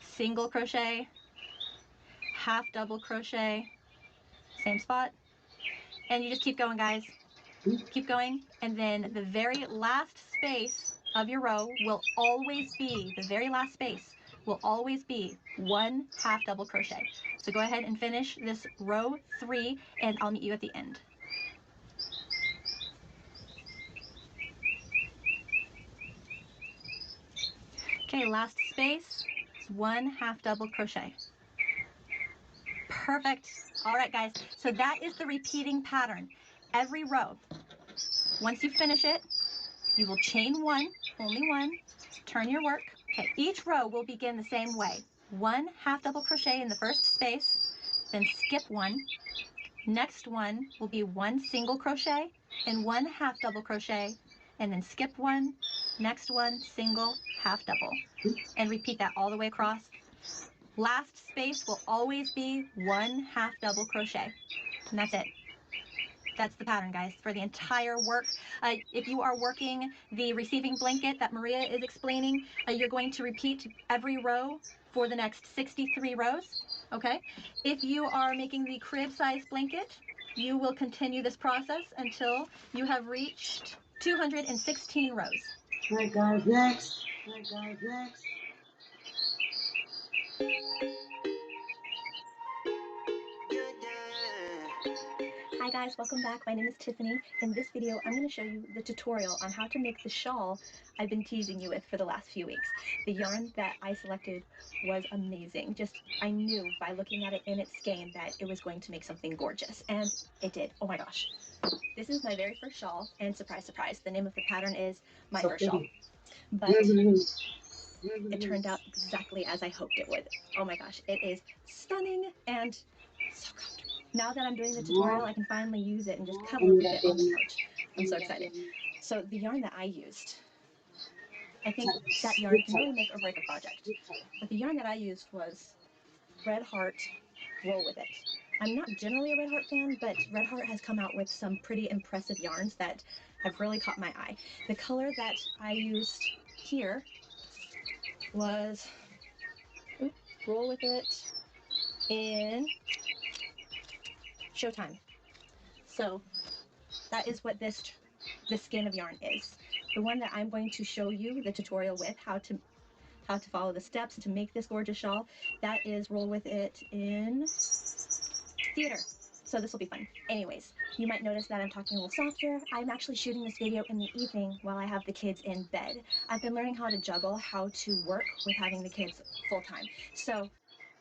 S2: Single crochet, half double crochet, same spot. And you just keep going, guys. Keep going. And then the very last space of your row will always be, the very last space will always be one half double crochet. So go ahead and finish this row 3 and I'll meet you at the end. Okay, last space is one half double crochet. Perfect. All right, guys. So that is the repeating pattern. Every row. Once you finish it, you will chain one, only one, turn your work. Okay, each row will begin the same way. One half double crochet in the first space, then skip one. Next one will be one single crochet and one half double crochet, and then skip one. Next one, single, half double. And repeat that all the way across. Last space will always be one half double crochet. And that's it. That's the pattern, guys, for the entire work. If you are working the receiving blanket that Maria is explaining, you're going to repeat every row for the next 63 rows, okay? If you are making the crib size blanket, you will continue this process until you have reached 216 rows.
S1: All right, guys, next.
S2: Hi guys, welcome back. My name is Tiffany. In this video, I'm going to show you the tutorial on how to make the shawl I've been teasing you with for the last few weeks. The yarn that I selected was amazing. I knew by looking at it in its skein that it was going to make something gorgeous, and it did. Oh my gosh. This is my very first shawl, and surprise, surprise, the name of the pattern is My First Shawl. But it turned out exactly as I hoped it would. Oh my gosh, it is stunning and so comfortable. Now that I'm doing the tutorial, I can finally use it and just cuddle up a bit on the couch. I'm so excited. So the yarn that I used, I think that yarn can really make or break a project. But the yarn that I used was Red Heart Roll With It. I'm not generally a Red Heart fan, but Red Heart has come out with some pretty impressive yarns that have really caught my eye. The color that I used here was Roll With It in Showtime. So that is what this skein of yarn is. The one that I'm going to show you the tutorial with, how to follow the steps to make this gorgeous shawl, that is Roll With It in Theater. So this will be fun. Anyways, you might notice that I'm talking a little softer. I'm actually shooting this video in the evening while I have the kids in bed. I've been learning how to juggle, how to work with having the kids full time. So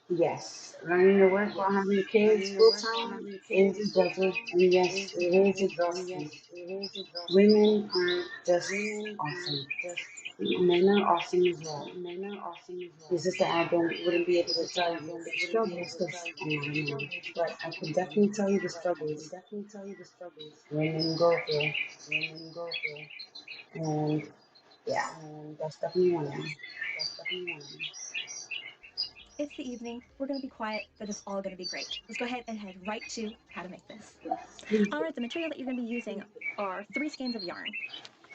S1: Yes, learning to work while having the kids full time is a juggle, and yes, it is exhausting. Women are just awesome. Men are awesome as well. It's just that wouldn't be able to tell you the struggles because I'm not a man, but I can definitely tell you the struggles women go through. And Yeah, that's definitely one of them.
S10: It's the evening. We're going to be quiet, but it's all going to be great. Let's go ahead and head right to how to make this. All right, the material that you're going to be using are 3 skeins of yarn.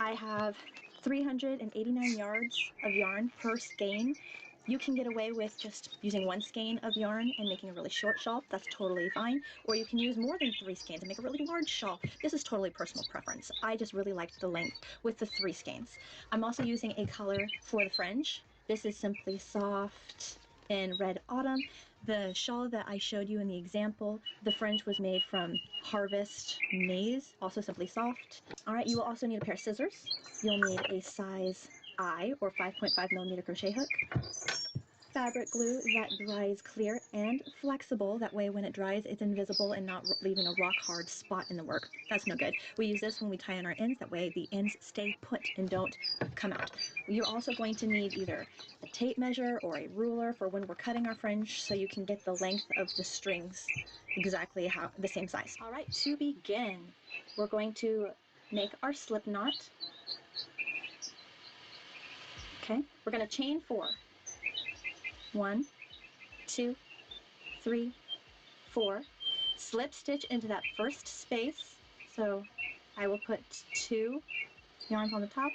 S10: I have 389 yards of yarn per skein. You can get away with just using 1 skein of yarn and making a really short shawl. That's totally fine. Or you can use more than 3 skeins and make a really large shawl. This is totally personal preference. I just really liked the length with the 3 skeins. I'm also using a color for the fringe. This is Simply Soft in Red Autumn. The shawl that I showed you in the example, the fringe was made from Harvest Maize, also Simply Soft. All right, you will also need a pair of scissors. You'll need a size I or 5.5 millimeter crochet hook, fabric glue that dries clear and flexible. That way when it dries, it's invisible and not leaving a rock hard spot in the work. That's no good. We use this when we tie on our ends. That way the ends stay put and don't come out. You're also going to need either a tape measure or a ruler for when we're cutting our fringe so you can get the length of the strings exactly the same size. All right, to begin, we're going to make our slip knot. Okay, we're going to chain 4. 1, 2, 3, 4. Slip stitch into that first space. So I will put 2 yarns on the top,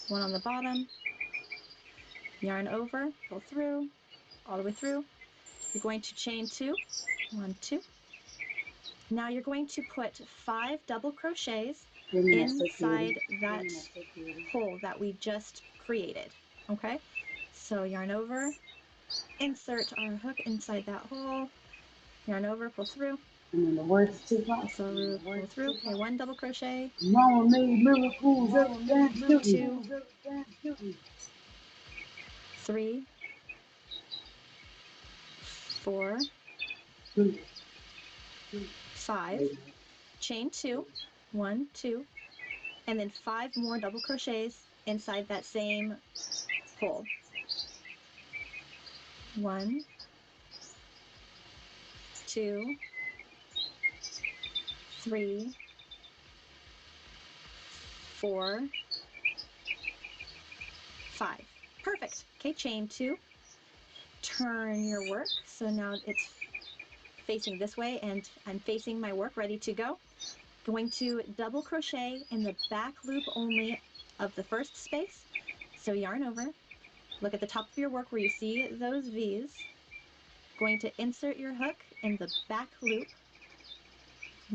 S10: 1 on the bottom, yarn over, pull through, all the way through. You're going to chain 2, 1, 2. Now you're going to put 5 double crochets inside that hole that we just created. Okay, so yarn over, insert our hook inside that hole, yarn over, pull through,
S1: And then the words too hot.
S10: pull through. Okay, 1 double crochet,
S1: Mama made miracles every Thanksgiving.
S10: 2, 3, 4, 5, chain 2, 1, 2, and then 5 more double crochets inside that same hole. 1, 2, 3, 4, 5. Perfect. Okay, chain 2. Turn your work so now it's facing this way and I'm facing my work ready to go. Going to double crochet in the back loop only of the first space. So yarn over, look at the top of your work where you see those V's. Going to insert your hook in the back loop,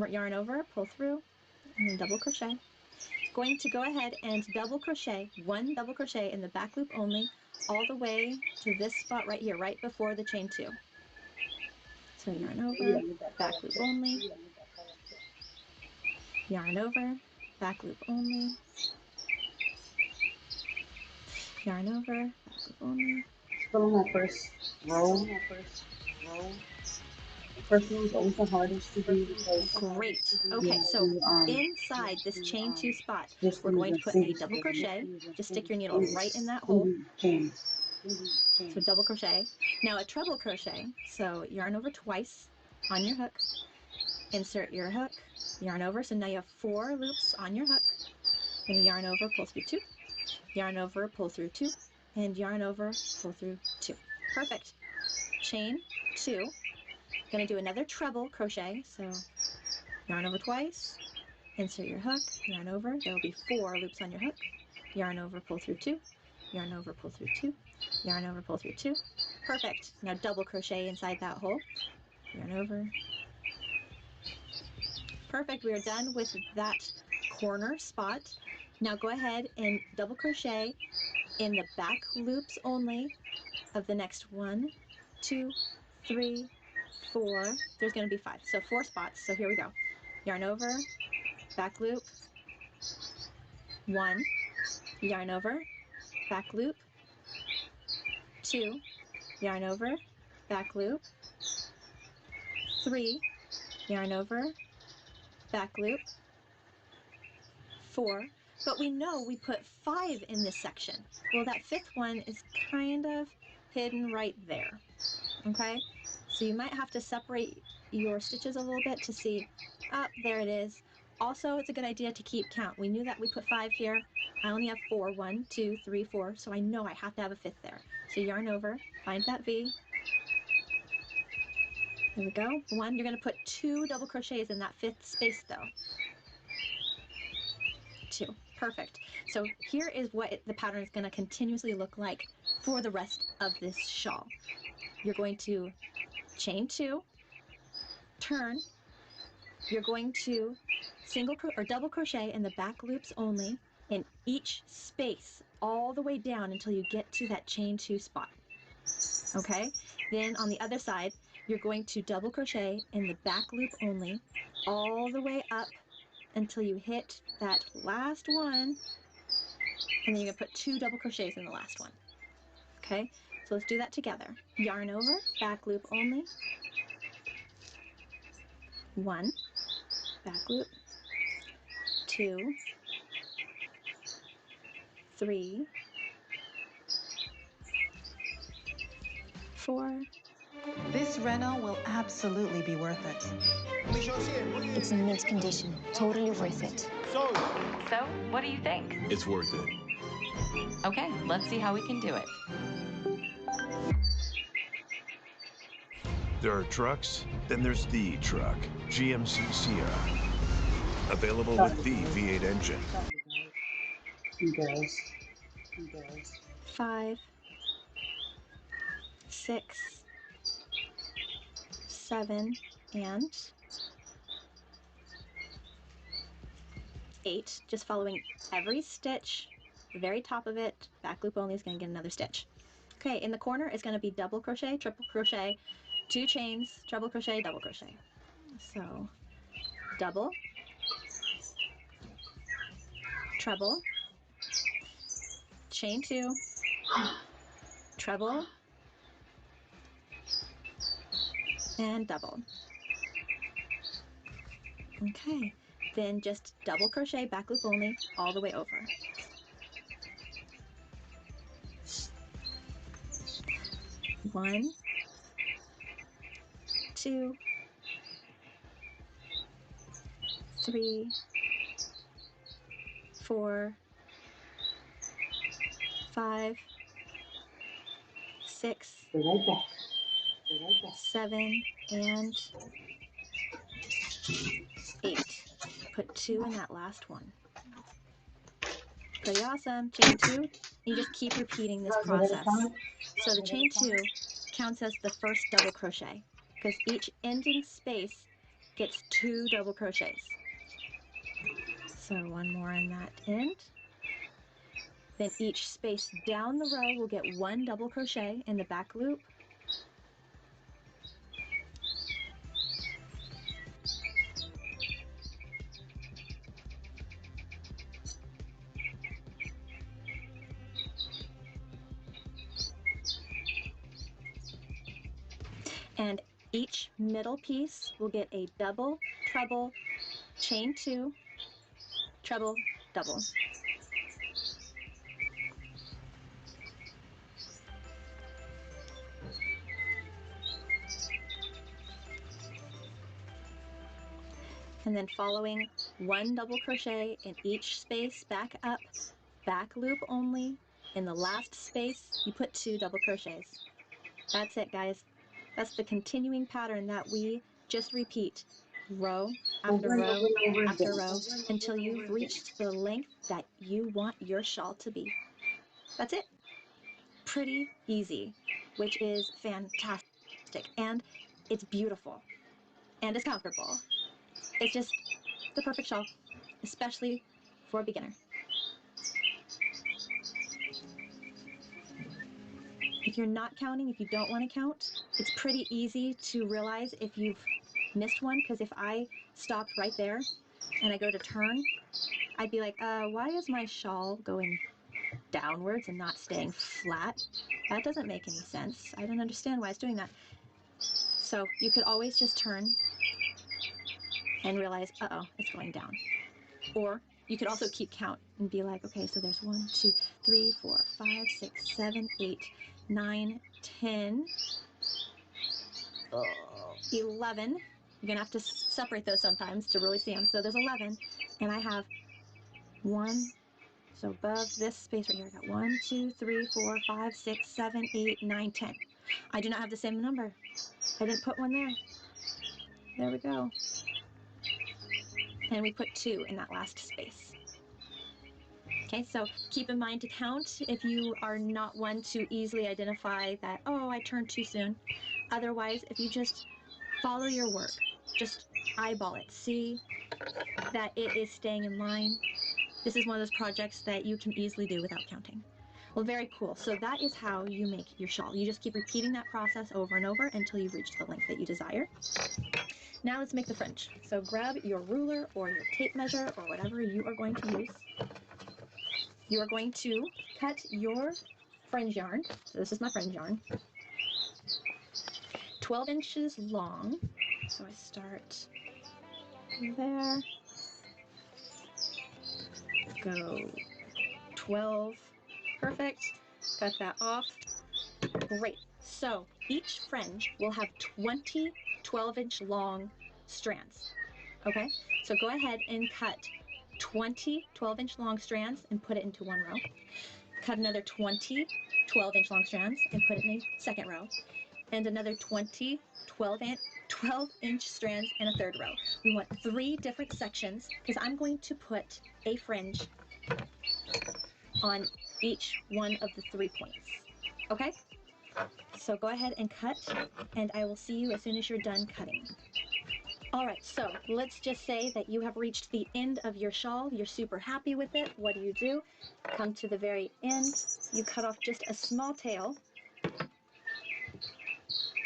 S10: yarn over, pull through, and then double crochet. Going to go ahead and double crochet, 1 double crochet in the back loop only, all the way to this spot right here, right before the chain 2. So yarn over, back loop only, yarn over, back loop only, yarn over, back loop only.
S1: Still on that first row. First row is always the hardest to do because
S10: Great. Okay, so inside this chain 2 spot, we're going to put a double crochet. Just stick your needle right in that hole. So double crochet. Now a treble crochet. So yarn over twice on your hook. Insert your hook, yarn over. So now you have 4 loops on your hook. Then yarn over, pull through 2. Yarn over, pull through 2. And yarn over, pull through 2. Perfect. Chain 2. Going to do another treble crochet. So yarn over twice, insert your hook, yarn over. There will be 4 loops on your hook. Yarn over, pull through 2. Yarn over, pull through 2. Yarn over, pull through 2. Perfect. Now double crochet inside that hole. Yarn over. Perfect. We are done with that corner spot. Now go ahead and double crochet in the back loops only of the next 1, 2, 3, 4. There's going to be 5. So 4 spots. So here we go. Yarn over, back loop, 1, yarn over, back loop, 2, yarn over, back loop, 3, yarn over, back loop, 4. But we know we put 5 in this section. Well, that 5th one is kind of hidden right there. Okay? So you might have to separate your stitches a little bit to see, there it is. Also, it's a good idea to keep count. We knew that we put 5 here. I only have 4. 1, 2, 3, 4. So I know I have to have a 5th there. So yarn over, find that V. There we go. 1. You're going to put 2 double crochets in that 5th space though. 2. Perfect. So here is what the pattern is going to continuously look like for the rest of this shawl. You're going to chain 2, turn. You're going to double crochet in the back loops only in each space all the way down until you get to that chain 2 spot. Okay? Then on the other side, you're going to double crochet in the back loop only all the way up until you hit that last one, and then you're going to put 2 double crochets in the last one. Okay? So let's do that together. Yarn over, back loop only. 1, back loop. 2, 3, 4.
S14: This reno will absolutely be worth it.
S15: It's in mint condition. Totally worth it.
S16: So, what do you think?
S17: It's worth it.
S16: Okay, let's see how we can do it.
S18: There are trucks, then there's the truck, GMC Sierra. Available with the V8 engine.
S1: Girls.
S10: 5, 6, 7, and 8. Just following every stitch, the very top of it, back loop only is going to get another stitch. Okay, in the corner is going to be double crochet, triple crochet, 2 chains, treble crochet, double crochet. So, double, treble, chain 2, treble, and double. Okay, then just double crochet, back loop only, all the way over. One, 2, 3, 4, 5, 6, 7, and 8. Put 2 in that last one. Pretty awesome. Chain 2. You just keep repeating this process. So the chain 2 counts as the first double crochet because each ending space gets 2 double crochets. So one more in that end. Then each space down the row will get 1 double crochet in the back loop. And each middle piece will get a double, treble, chain 2, treble, double. And then following 1 double crochet in each space back up, back loop only. In the last space, you put 2 double crochets. That's it, guys. That's the continuing pattern that we just repeat row after row after row until you've reached the length that you want your shawl to be. That's it. Pretty easy, which is fantastic. And it's beautiful. And it's comfortable. It's just the perfect shawl, especially for a beginner. If you're not counting, if you don't want to count, it's pretty easy to realize if you've missed one, because if I stopped right there and I go to turn, I'd be like, why is my shawl going downwards and not staying flat? That doesn't make any sense. I don't understand why it's doing that. So you could always just turn and realize, uh-oh, it's going down. Or you could also keep count and be like, okay, so there's 1, 2, 3, 4, 5, 6, 7, 8, 9, 10, 11. You're gonna have to separate those sometimes to really see them. So there's 11, and I have 1, so above this space right here, I got 1, 2, 3, 4, 5, 6, 7, 8, 9, 10. I do not have the same number. I didn't put one there. There we go. And we put 2 in that last space. Okay, so keep in mind to count if you are not one to easily identify that, oh, I turned too soon. Otherwise, if you just follow your work, just eyeball it, see that it is staying in line. This is one of those projects that you can easily do without counting. Well, very cool. So that is how you make your shawl. You just keep repeating that process over and over until you've reached the length that you desire. Now let's make the fringe. So grab your ruler or your tape measure or whatever you are going to use. You are going to cut your fringe yarn. So this is my fringe yarn. 12 inches long. So I start there. Go 12. Perfect. Cut that off. Great. So each fringe will have 20 12-inch long strands. Okay? So go ahead and cut 20 12-inch long strands and put it into one row. Cut another 20 12-inch long strands and put it in a second row. And another 20 12-inch strands in a third row. We want 3 different sections because I'm going to put a fringe on each one of the 3 points. Okay? So go ahead and cut, and I will see you as soon as you're done cutting. Alright, so let's just say that you have reached the end of your shawl. You're super happy with it. What do? Come to the very end. You cut off just a small tail.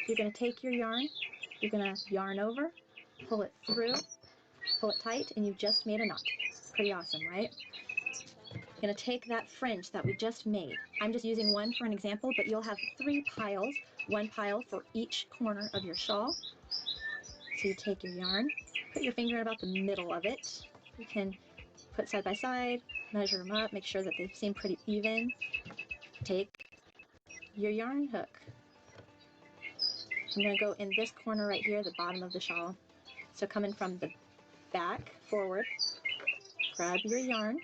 S10: You're going to take your yarn. You're going to yarn over, pull it through, pull it tight, and you just made a knot. Pretty awesome, right? You're going to take that fringe that we just made. I'm just using one for an example, but you'll have 3 piles, 1 pile for each corner of your shawl. So you take your yarn, put your finger in about the middle of it. You can put side by side, measure them up, make sure that they seem pretty even. Take your yarn hook. I'm going to go in this corner right here, the bottom of the shawl. So coming from the back forward, grab your yarn,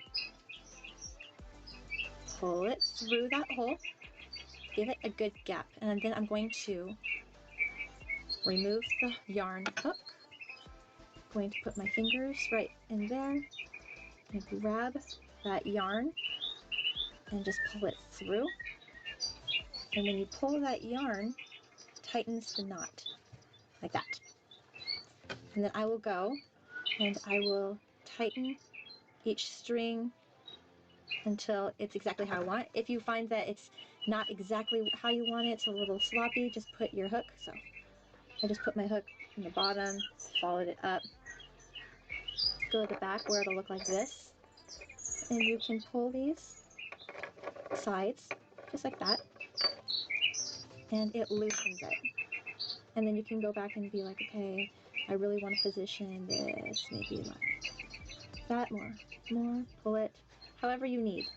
S10: pull it through that hole, give it a good gap, and then I'm going to remove the yarn hook. I'm going to put my fingers right in there and grab that yarn and just pull it through. And when you pull that yarn, it tightens the knot like that. And then I will go and I will tighten each string until it's exactly how I want it. If you find that it's not exactly how you want it, it's a little sloppy, just put your hook. So I just put my hook in the bottom, followed it up, go to the back where it'll look like this, and you can pull these sides just like that, and it loosens it. And then you can go back and be like, okay, I really want to position this maybe like that, more, pull it however you need.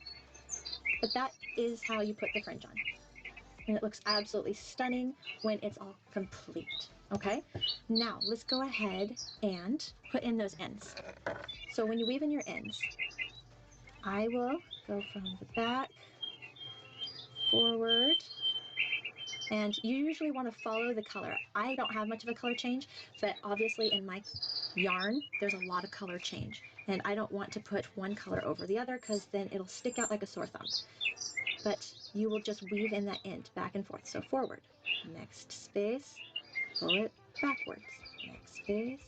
S10: But that is how you put the fringe on. And it looks absolutely stunning when it's all complete. Okay, now let's go ahead and put in those ends. So when you weave in your ends, I will go from the back forward, and you usually want to follow the color. I don't have much of a color change, but obviously in my yarn there's a lot of color change, and I don't want to put one color over the other because then it'll stick out like a sore thumb. But you will just weave in that end back and forth. So forward, next space, pull it backwards, next space,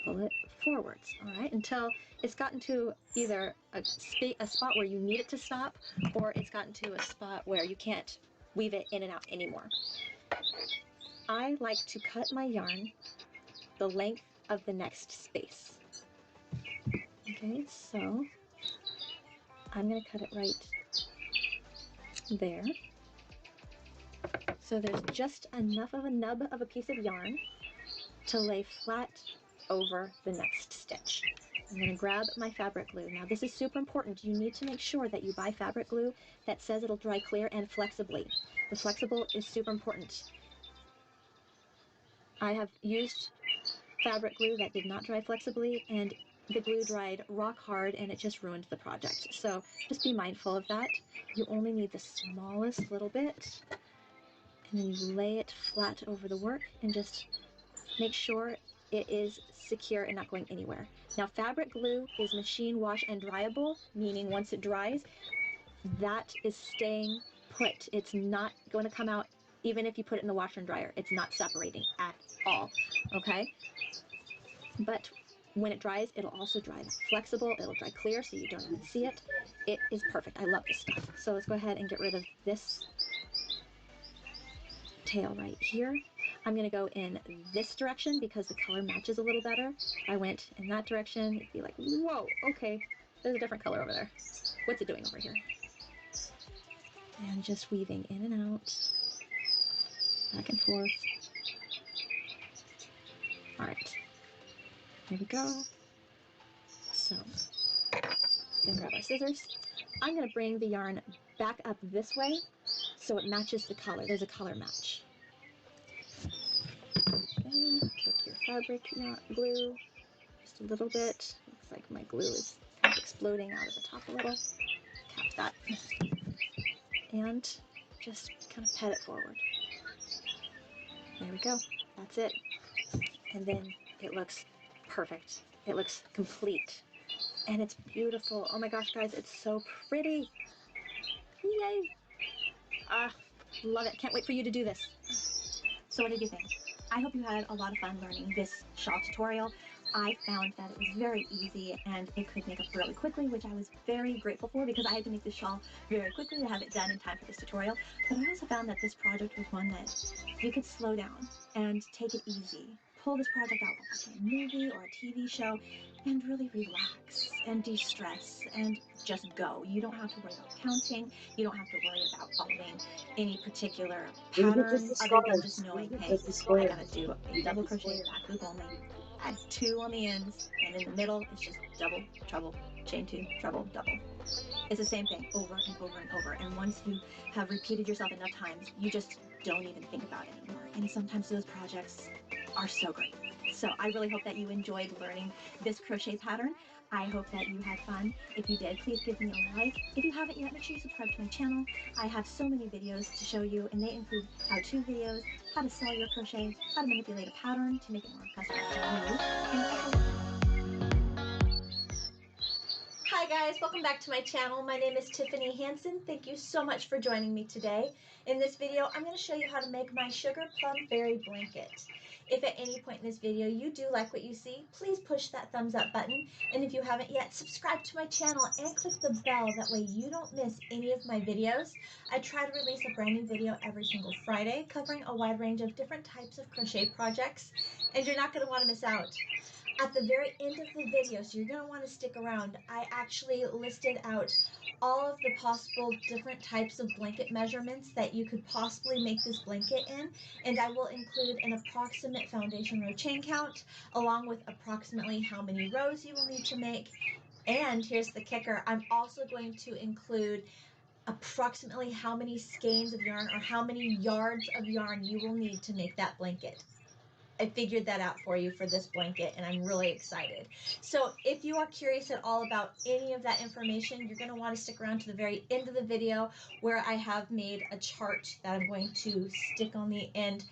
S10: pull it forwards. All right, until it's gotten to either a spot where you need it to stop, or it's gotten to a spot where you can't weave it in and out anymore. I like to cut my yarn the length of the next space. Okay, so I'm going to cut it right there. So there's just enough of a nub of a piece of yarn to lay flat over the next stitch. I'm going to grab my fabric glue. Now this is super important. You need to make sure that you buy fabric glue that says it'll dry clear and flexibly. The flexible is super important. I have used fabric glue that did not dry flexibly, and the glue dried rock hard and it just ruined the project. So just be mindful of that. You only need the smallest little bit, and then you lay it flat over the work and just make sure it is secure and not going anywhere. Now, fabric glue is machine wash and dryable, meaning once it dries, that is staying put. It's not going to come out even if you put it in the washer and dryer. It's not separating at all, okay? But when it dries, it'll also dry flexible. It'll dry clear so you don't even see it. It is perfect. I love this stuff. So let's go ahead and get rid of this tail right here. I'm going to go in this direction because the color matches a little better. If I went in that direction, it'd be like, whoa, okay, there's a different color over there. What's it doing over here? And just weaving in and out, back and forth. All right, here we go. So, gonna grab our scissors. I'm gonna bring the yarn back up this way so it matches the color. There's a color match. Okay, take your fabric glue, just a little bit. Looks like my glue is kind of exploding out of the top a little. Cap that. And just kind of pet it forward. There we go. That's it. And then it looks perfect. It looks complete. And it's beautiful. Oh my gosh, guys, it's so pretty. Yay. Ah, love it. Can't wait for you to do this. So what did you think? I hope you had a lot of fun learning this shawl tutorial. I found that it was very easy and it could make up really quickly, which I was very grateful for because I had to make this shawl very quickly to have it done in time for this tutorial. But I also found that this project was one that you could slow down and take it easy. Pull this project out while watching a movie or a TV show and really relax and de-stress and just go. You don't have to worry about counting. You don't have to worry about following any particular pattern other than just knowing, hey, I gotta do a double crochet back loop only, add 2 on the ends, and in the middle it's just double, treble, chain 2, treble, double. It's the same thing over and over and over, and once you have repeated yourself enough times, you just don't even think about it anymore. And sometimes those projects are so great. So I really hope that you enjoyed learning this crochet pattern. I hope that you had fun. If you did, please give me a like. If you haven't yet, make sure you subscribe to my channel. I have so many videos to show you, and they include how-to videos, how to sell your crochet, how to manipulate a pattern to make it more customized to you, and also Hi guys, welcome back to my channel. My name is Tiffany Hansen. Thank you so much for joining me today. In this video, I'm going to show you how to make my Sugar Plum Fairy blanket. If at any point in this video you do like what you see, please push that thumbs up button. And if you haven't yet, subscribe to my channel and click the bell. That way you don't miss any of my videos. I try to release a brand new video every single Friday covering a wide range of different types of crochet projects. And you're not going to want to miss out. At the very end of the video, so you're going to want to stick around, I actually listed out all of the possible different types of blanket measurements that you could possibly make this blanket in, and I will include an approximate foundation row chain count, along with approximately how many rows you will need to make. And here's the kicker, I'm also going to include approximately how many skeins of yarn or how many yards of yarn you will need to make that blanket. I figured that out for you for this blanket, and I'm really excited. So if you are curious at all about any of that information, you're going to want to stick around to the very end of the video where I have made a chart that I'm going to stick on the end.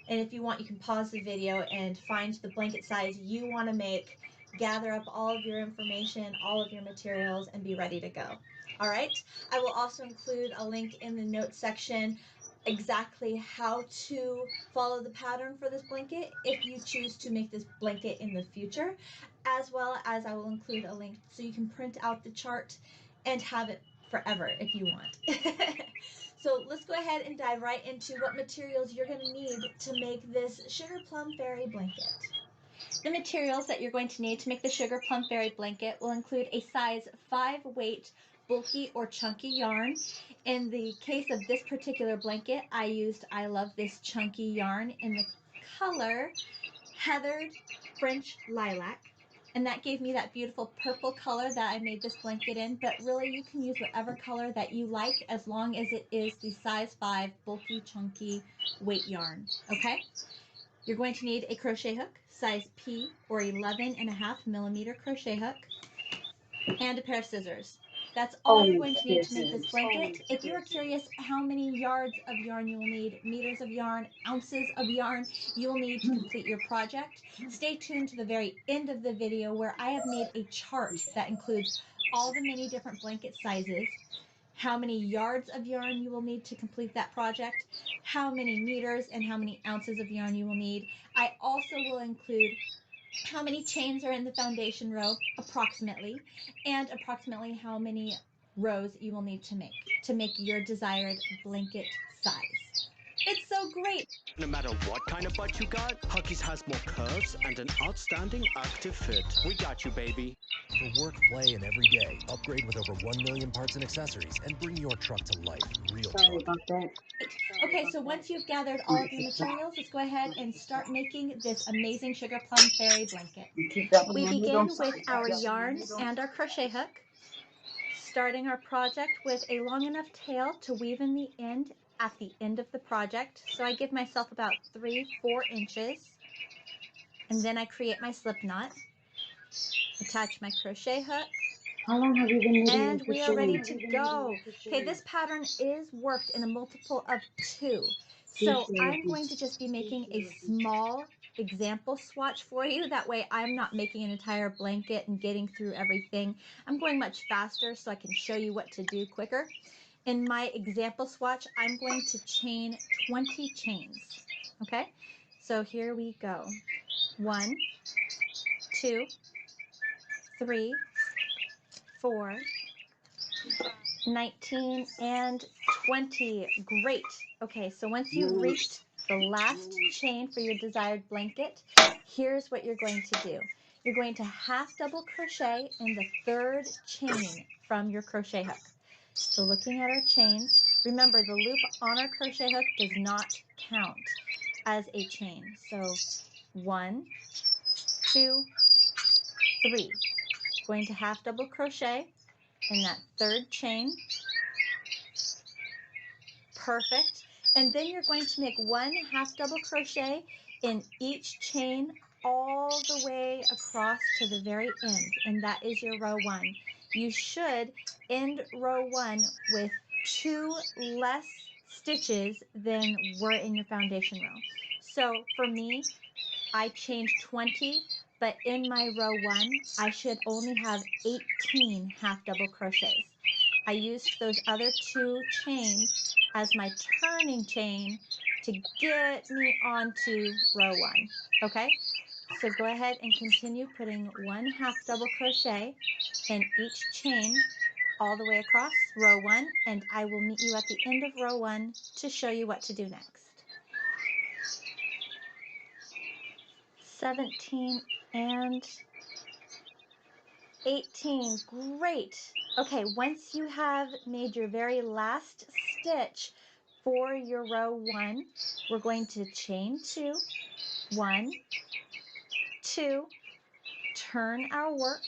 S10: And if you want, you can pause the video and find the blanket size you want to make, gather up all of your information, all of your materials, and be ready to go. All right. I will also include a link in the notes section exactly how to follow the pattern for this blanket if you choose to make this blanket in the future, as well as I will include a link so you can print out the chart and have it forever if you want. So let's go ahead and dive right into what materials you're going to need to make this Sugar Plum Fairy blanket. The materials that you're going to need to make the Sugar Plum Fairy blanket will include a size 5 weight bulky or chunky yarn. In the case of this particular blanket, I used I Love This Chunky yarn in the color Heathered French Lilac. And that gave me that beautiful purple color that I made this blanket in, but really you can use whatever color that you like as long as it is the size 5 bulky chunky weight yarn, okay?
S2: You're going to need a crochet hook, size P or 11.5mm crochet hook, and a pair of scissors. That's all you're going to need to make this blanket. If you are curious how many yards of yarn you will need, meters of yarn, ounces of yarn you will need to complete your project, stay tuned to the very end of the video where I have made a chart that includes all the many different blanket sizes, how many yards of yarn you will need to complete that project, how many meters and how many ounces of yarn you will need. I also will include how many chains are in the foundation row, approximately, and approximately how many rows you will need to make your desired blanket size. It's so great.
S17: No matter what kind of butt you got, Huggies has more curves and an outstanding active fit. We got you, baby.
S19: For work, play, and every day, upgrade with over 1 million parts and accessories and bring your truck to life. Real truck.
S2: Okay, so once you've gathered all of your materials, let's go ahead and start making this amazing Sugar Plum Fairy blanket. We begin with our yarn and our crochet hook, starting our project with a long enough tail to weave in the end at the end of the project. So I give myself about 3-4 inches, and then I create my slip knot, attach my crochet hook,
S1: How long have you been knitting
S2: and
S1: and
S2: we are ready
S1: crocheting?
S2: to go. Okay, this pattern is worked in a multiple of 2. So I'm going to just be making a small example swatch for you. That way I'm not making an entire blanket and getting through everything. I'm going much faster so I can show you what to do quicker. In my example swatch, I'm going to chain 20 chains. Okay, so here we go. 1, 2, 3, 4, 19 and 20. Great. Okay, so once you've reached the last chain for your desired blanket, here's what you're going to do. You're going to half double crochet in the 3rd chain from your crochet hook. So looking at our chains, remember the loop on our crochet hook does not count as a chain. So 1, 2, 3. Going to half double crochet in that 3rd chain. Perfect. And then you're going to make 1 half double crochet in each chain all the way across to the very end, and that is your row 1. You should end row 1 with 2 less stitches than were in your foundation row. So for me, I chained 20, but in my row 1, I should only have 18 half double crochets. I used those other 2 chains as my turning chain to get me onto row 1. Okay, so go ahead and continue putting 1 half double crochet in each chain all the way across row 1, and I will meet you at the end of row 1 to show you what to do next. 17 and 18. Great. Okay, once you have made your very last stitch for your row 1, we're going to chain 2, 1, 2, turn our work,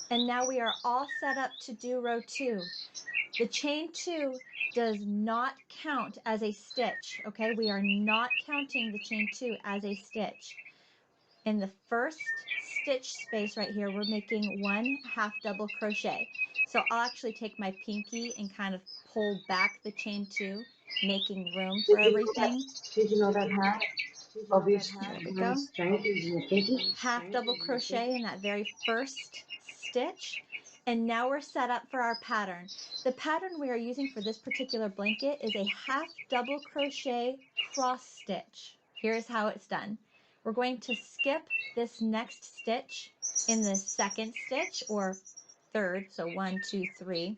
S2: and now we are all set up to do row 2. The chain 2 does not count as a stitch, okay? We are not counting the chain 2 as a stitch. In the first stitch space right here, we're making 1 half double crochet. So I'll actually take my pinky and kind of pull back the chain 2, making room for everything.
S1: Did you know that half of each
S2: There we go.
S1: strength is your pinky?
S2: Half double crochet in that very first stitch. And now we're set up for our pattern. The pattern we are using for this particular blanket is a half double crochet cross stitch. Here's how it's done. We're going to skip this next stitch in the 2nd stitch or 3rd, so 1, 2, 3.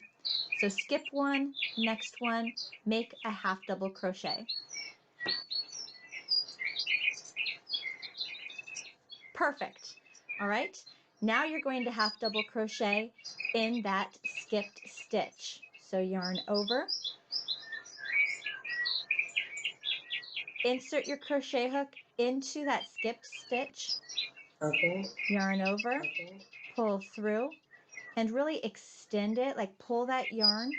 S2: So skip 1, next one, make a half double crochet. Perfect. All right, now you're going to half double crochet in that skipped stitch. So yarn over, insert your crochet hook into that skipped stitch, yarn over, pull through, and really extend it, like pull that yarn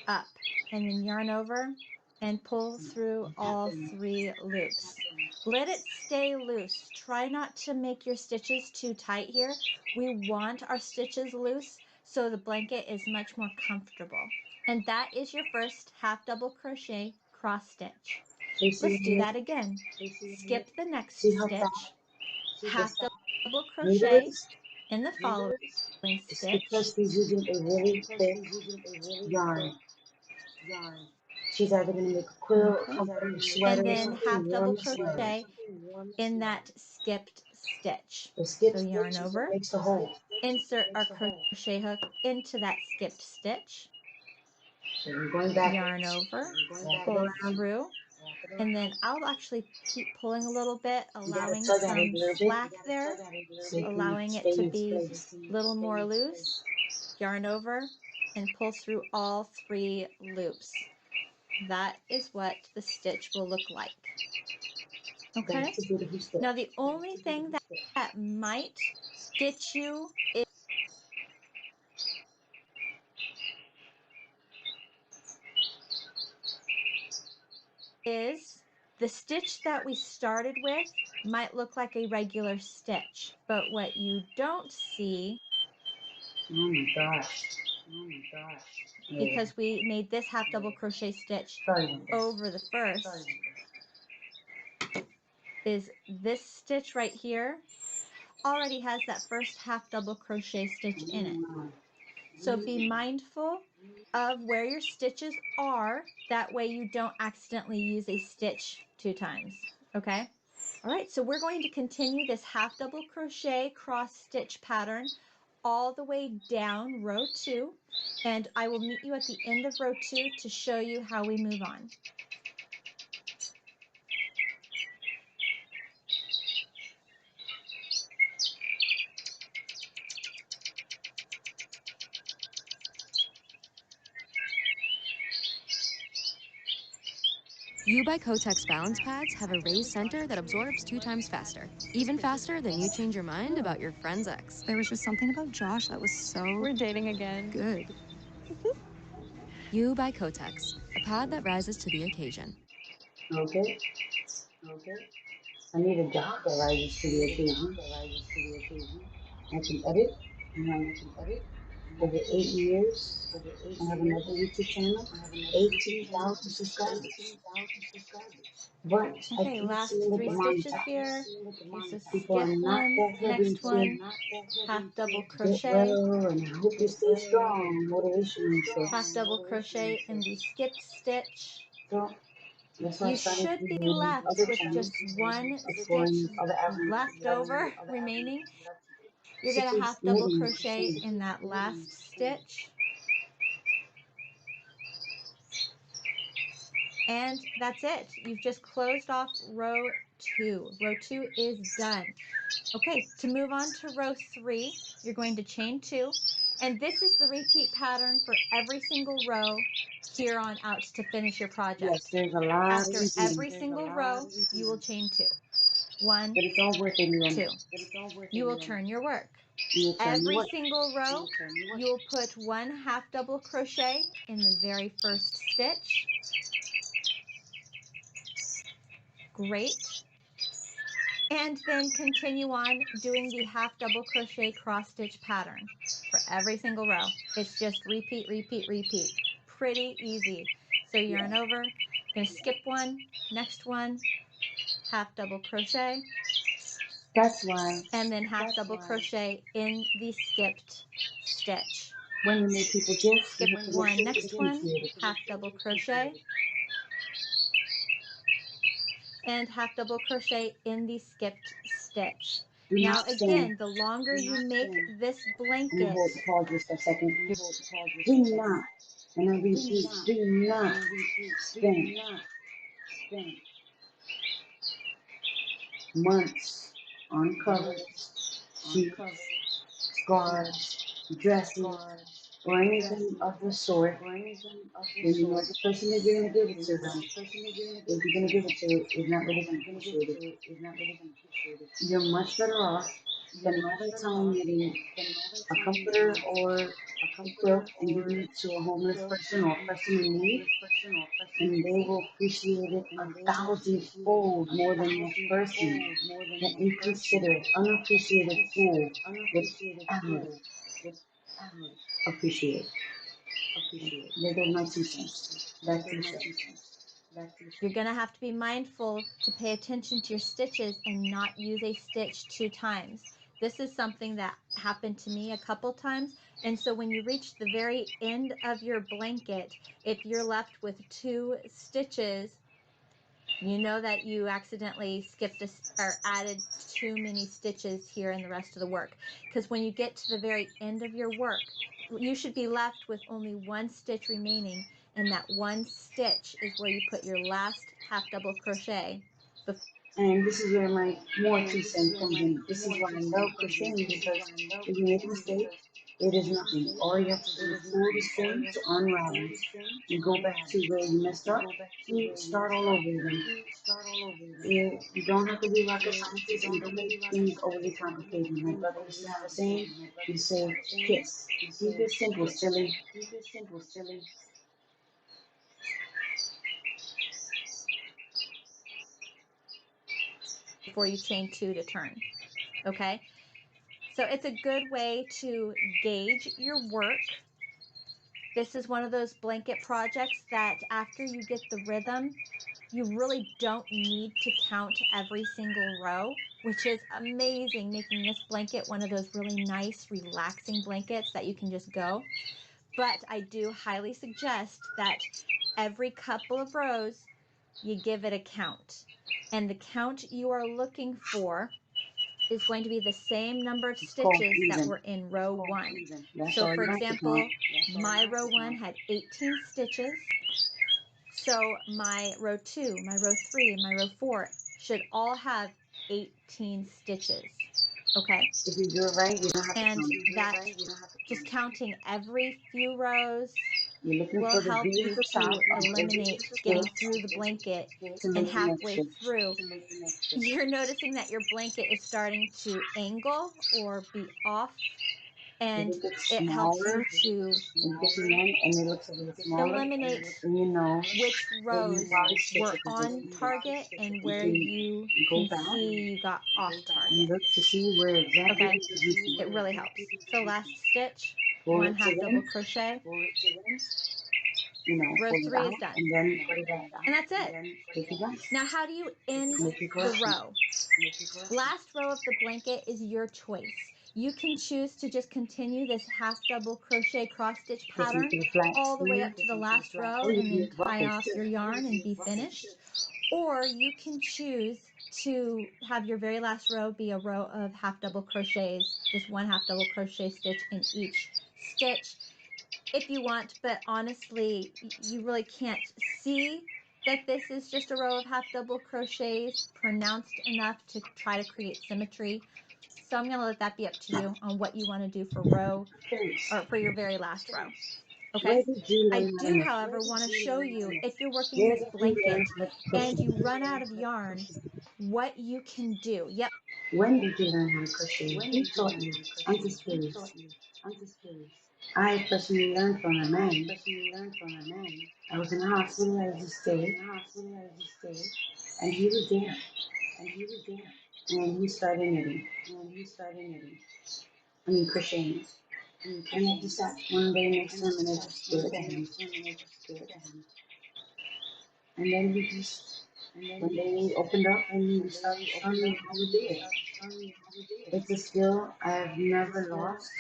S2: up, and then yarn over and pull through all 3 loops. Let it stay loose. Try not to make your stitches too tight here. We want our stitches loose so the blanket is much more comfortable. And that is your first half double crochet cross stitch. Let's do that again. Skip the next stitch, half double crochet in the following
S1: It's
S2: stitch,
S1: because she's using a really thick yarn. She's either going to make a quilt,
S2: okay,
S1: comforter, sweater,
S2: and
S1: or
S2: then
S1: something
S2: half double
S1: warm to wear.
S2: crochet in that skipped stitch.
S1: The skip
S2: So yarn
S1: stitch is what
S2: over,
S1: makes the hole.
S2: insert our crochet hook into that skipped stitch,
S1: So you're going
S2: yarn
S1: backwards,
S2: over,
S1: wrap it
S2: pull
S1: around.
S2: through, and then I'll actually keep pulling a little bit,
S1: You got to
S2: allowing
S1: tug at it a
S2: some
S1: little bit
S2: slack there,
S1: so it can
S2: allowing it
S1: stay
S2: to
S1: in its
S2: be
S1: place.
S2: a little more loose, yarn over, and pull through all 3 loops. That is what the stitch will look like. Okay?
S1: That's a beautiful stitch.
S2: Now the only thing that might get you is the stitch that we started with might look like a regular stitch, but what you don't see,
S1: Oh my gosh.
S2: because we made this half double crochet stitch over the first, is this stitch right here already has that first half double crochet stitch in it. So be mindful of where your stitches are. That way you don't accidentally use a stitch 2 times. Okay? All right, so we're going to continue this half double crochet cross stitch pattern all the way down row 2, and I will meet you at the end of row 2 to show you how we move on.
S20: You by Kotex balance pads have a raised center that absorbs 2 times faster. Even faster than you change your mind about your friend's ex.
S10: There was just something about Josh that was so...
S4: We're dating again.
S20: Good. You by Kotex, a pad that rises to the occasion.
S1: Okay. I need a job that rises to the occasion. I can edit. Over 8 years, I have another YouTube channel, 18,000 subscribers. But I
S2: Okay,
S1: keep
S2: last
S1: seeing that
S2: 3
S1: the
S2: stitches here.
S1: monetized.
S2: Okay, so
S1: People are
S2: skip
S1: not
S2: one,
S1: that heavy
S2: next
S1: into
S2: one, half double
S1: get
S2: crochet,
S1: well, and I hope you stay strong, motivation
S2: half
S1: shorts.
S2: double crochet in the skipped stitch.
S1: So that's why I
S2: You
S1: started
S2: should be
S1: doing
S2: left
S1: other
S2: with
S1: channels,
S2: just 1
S1: exploring
S2: stitch
S1: other avenues.
S2: left over remaining. You're
S1: She
S2: going to
S1: keeps
S2: half double
S1: moving.
S2: crochet in that last stitch. And that's it. You've just closed off row 2. Row 2 is done. Okay, to move on to row 3, you're going to chain 2. And this is the repeat pattern for every single row here on out to finish your project.
S1: Yes, there's a lot of
S2: After
S1: repeating.
S2: every single row, you will chain 2. 1,
S1: But it's all worth it in the end.
S2: 2. You will turn your work.
S1: You turn your
S2: Every
S1: work.
S2: single row, you will put 1 half double crochet in the very first stitch. Great. And then continue on doing the half double crochet cross stitch pattern for every single row. It's just repeat, repeat, repeat. Pretty easy. So yarn over, gonna skip one, next one, half double crochet,
S1: That's why
S2: and then half double crochet in the skipped stitch.
S1: when you make people gifts, you
S2: Skip
S1: have to make
S2: one,
S1: sure it's
S2: next one,
S1: appreciated.
S2: half double crochet, and half double crochet in the skipped stitch.
S1: Do
S2: Now
S1: not stand.
S2: again, the longer you make this
S1: And
S2: blanket,
S1: hold pause just a second. Do not, and I repeat, do not spend months on covers, sheets, scarves, dresses, or anything of the sort when you know the person that you're going to give it to them, if you're going to give it to, is not really going to appreciate it. You're much better off spending all that time knitting a comforter or a quilt and giving it to a homeless person or a person in need and they will appreciate it 1,000-fold more than the person that you consider unappreciated fool would ever appreciate. Those are my 2 cents. That's 2 cents.
S2: You're going to have to be mindful to pay attention to your stitches and not use a stitch 2 times. This is something that happened to me a couple times, and so when you reach the very end of your blanket, if you're left with 2 stitches, you know that you accidentally skipped or added too many stitches here in the rest of the work. Because when you get to the very end of your work, you should be left with only 1 stitch remaining, and that 1 stitch is where you put your last half double crochet.
S1: And this is where my more 2 cents comes in. This is why I love crocheting, because if you make a mistake, it is nothing. All you have to do is pull the string to unravel. You go back to where you messed up. You start all over again. You don't have to be rocket scientist, and don't make things overly complicated. My brother used to have a saying. He said, "Kiss. Keep it simple, silly."
S2: Before you chain 2 to turn. Okay? So it's a good way to gauge your work. This is one of those blanket projects that after you get the rhythm, you really don't need to count every single row, which is amazing, making this blanket one of those really nice, relaxing blankets that you can just go. But I do highly suggest that every couple of rows, you give it a count. And the count you are looking for is going to be the same number of
S1: It's called
S2: stitches that
S1: even.
S2: were in row 1.
S1: That's
S2: So
S1: all
S2: for
S1: you have to count.
S2: example, my row 1 had 18 stitches. So my row 2, my row 3, and my row 4 should all have 18 stitches. Okay?
S1: If you do it right, you don't have to
S2: And
S1: count.
S2: that just counting every few rows
S1: You're looking
S2: will
S1: for the
S2: help
S1: V at
S2: you
S1: the top
S2: to
S1: of every
S2: eliminate getting
S1: stitch
S2: through the blanket,
S1: to
S2: and
S1: make the next
S2: halfway
S1: stitch.
S2: through you're noticing that your blanket is starting to angle or be off,
S1: If
S2: and
S1: it gets
S2: it helps
S1: smaller,
S2: you to
S1: if it gets to the end and it looks a little smaller,
S2: eliminate
S1: then you know
S2: which
S1: that you
S2: rows
S1: probably stitch
S2: were
S1: it because
S2: on target and
S1: you
S2: where
S1: can
S2: you
S1: go
S2: can
S1: back
S2: see you got off
S1: and
S2: target.
S1: look to see where exactly
S2: Okay,
S1: it is missing.
S2: it really helps. So last stitch,
S1: Pull
S2: 1
S1: it to
S2: half double
S1: them,
S2: crochet, row
S1: pull it
S2: 3 is
S1: out,
S2: done,
S1: and then put it back.
S2: and that's it.
S1: Take it down.
S2: Now how do you end
S1: Make your
S2: the
S1: correction.
S2: row? Last row of the blanket is your choice. You can choose to just continue this half double crochet cross stitch
S1: Just make
S2: pattern
S1: it a flat
S2: all the way
S1: square,
S2: up to the last row
S1: or you
S2: and
S1: can
S2: then
S1: make
S2: tie
S1: ruffles
S2: off
S1: too.
S2: your yarn and be finished. Or you can choose to have your very last row be a row of half double crochets, just 1 half double crochet stitch in each stitch if you want, but honestly, you really can't see that this is just a row of half double crochets pronounced enough to try to create symmetry. So I'm going to let that be up to you on what you want to do for row or for your very last row.
S1: Where
S2: Okay.
S1: did you
S2: I
S1: learn how to
S2: do,
S1: knit?
S2: however, want to show you if you're working
S1: Where
S2: this
S1: did you learn
S2: blanket
S1: how to
S2: and
S1: crochet?
S2: you run out of yarn, what you can do. Yep.
S1: When did you learn how to crochet? Who taught you? I'm just curious. I personally learned from a man. I was in the hospital as a stay, and he was there, and he started knitting. I mean crocheting. And I just sat one day next to him and I just stared at him. And then he just, one day he opened up and he started showing me how to do it. It's a skill I have never lost.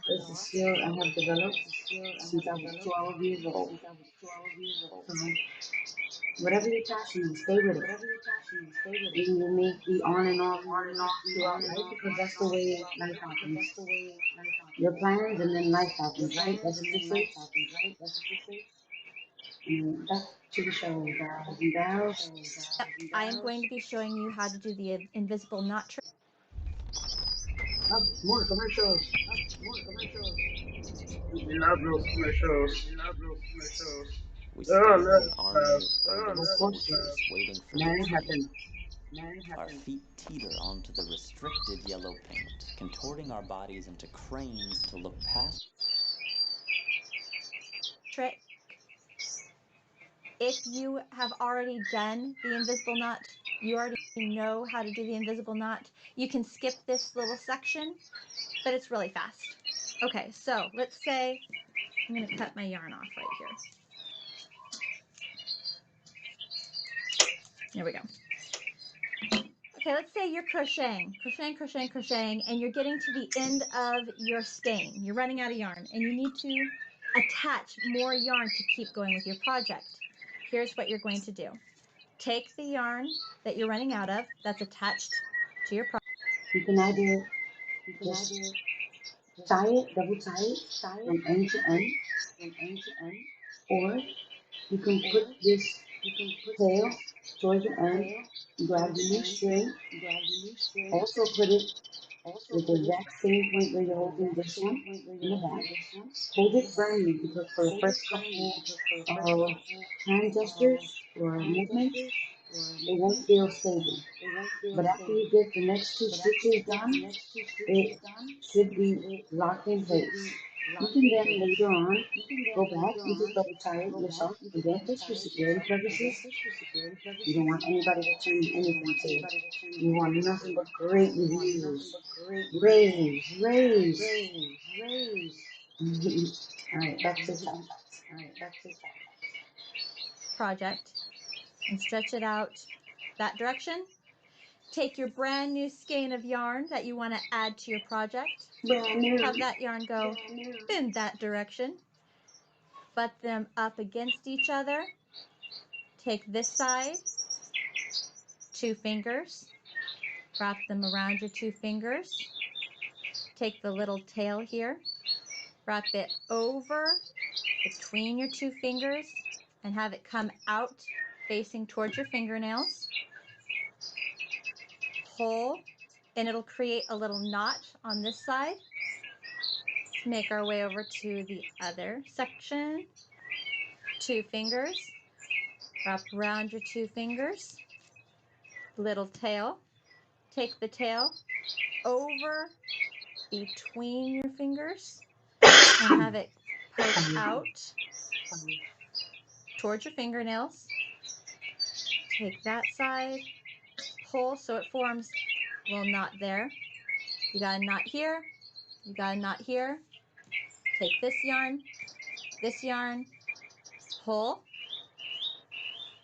S1: It's a skill I have developed since I was 12 years old. So whatever you're passionate, stay with it. And you may be on and off throughout life because that's the way life happens. Your plans and then life happens, right? That's what they say. And back to the show, guys and gals.
S2: Yep. I am going to be showing you how to do the invisible knot trick.
S1: Oh, more commercials. We love those commercials.
S21: We
S1: Oh,
S21: stand an army of urban
S1: of course,
S21: soldiers waiting for the
S1: man
S21: train.
S1: happen.
S21: Our feet teeter onto the restricted yellow paint, contorting our bodies into cranes to look past.
S2: Trick. If you have already done the invisible knot, you already know how to do the invisible knot, you can skip this little section, but it's really fast. Okay, so let's say I'm going to cut my yarn off right here. There we go. Okay, let's say you're crocheting, and you're getting to the end of your skein. You're running out of yarn, and you need to attach more yarn to keep going with your project. Here's what you're going to do. Take the yarn that you're running out of that's attached to your project.
S1: You can either just tie it, double tie it from end to end, or you can put this tail towards the end, grab the new string, also put it with the exact same point where you're holding this one in the back. Hold it firmly because for the first couple of hand gestures or movements, it won't feel stable. But after you get the next two stitches done, it should be locked in place. You can then later on go back and just double tie it yourself again just for security purposes. You don't want anybody to turn anything to it. You want nothing but great reviews. Raise. Alright, back to the top.
S2: Project and stretch it out that direction. Take your brand new skein of yarn that you want to add to your project.
S1: Brand new.
S2: Have that yarn go in that direction. Butt them up against each other. Take this side, 2 fingers, wrap them around your 2 fingers. Take the little tail here, wrap it over between your 2 fingers and have it come out facing towards your fingernails. Pull, and it'll create a little knot on this side. Let's make our way over to the other section. 2 fingers, wrap around your 2 fingers, little tail. Take the tail over between your fingers and have it poke out towards your fingernails. Take that side, pull so it forms a little knot there. You got a knot here, you got a knot here. Take this yarn, pull,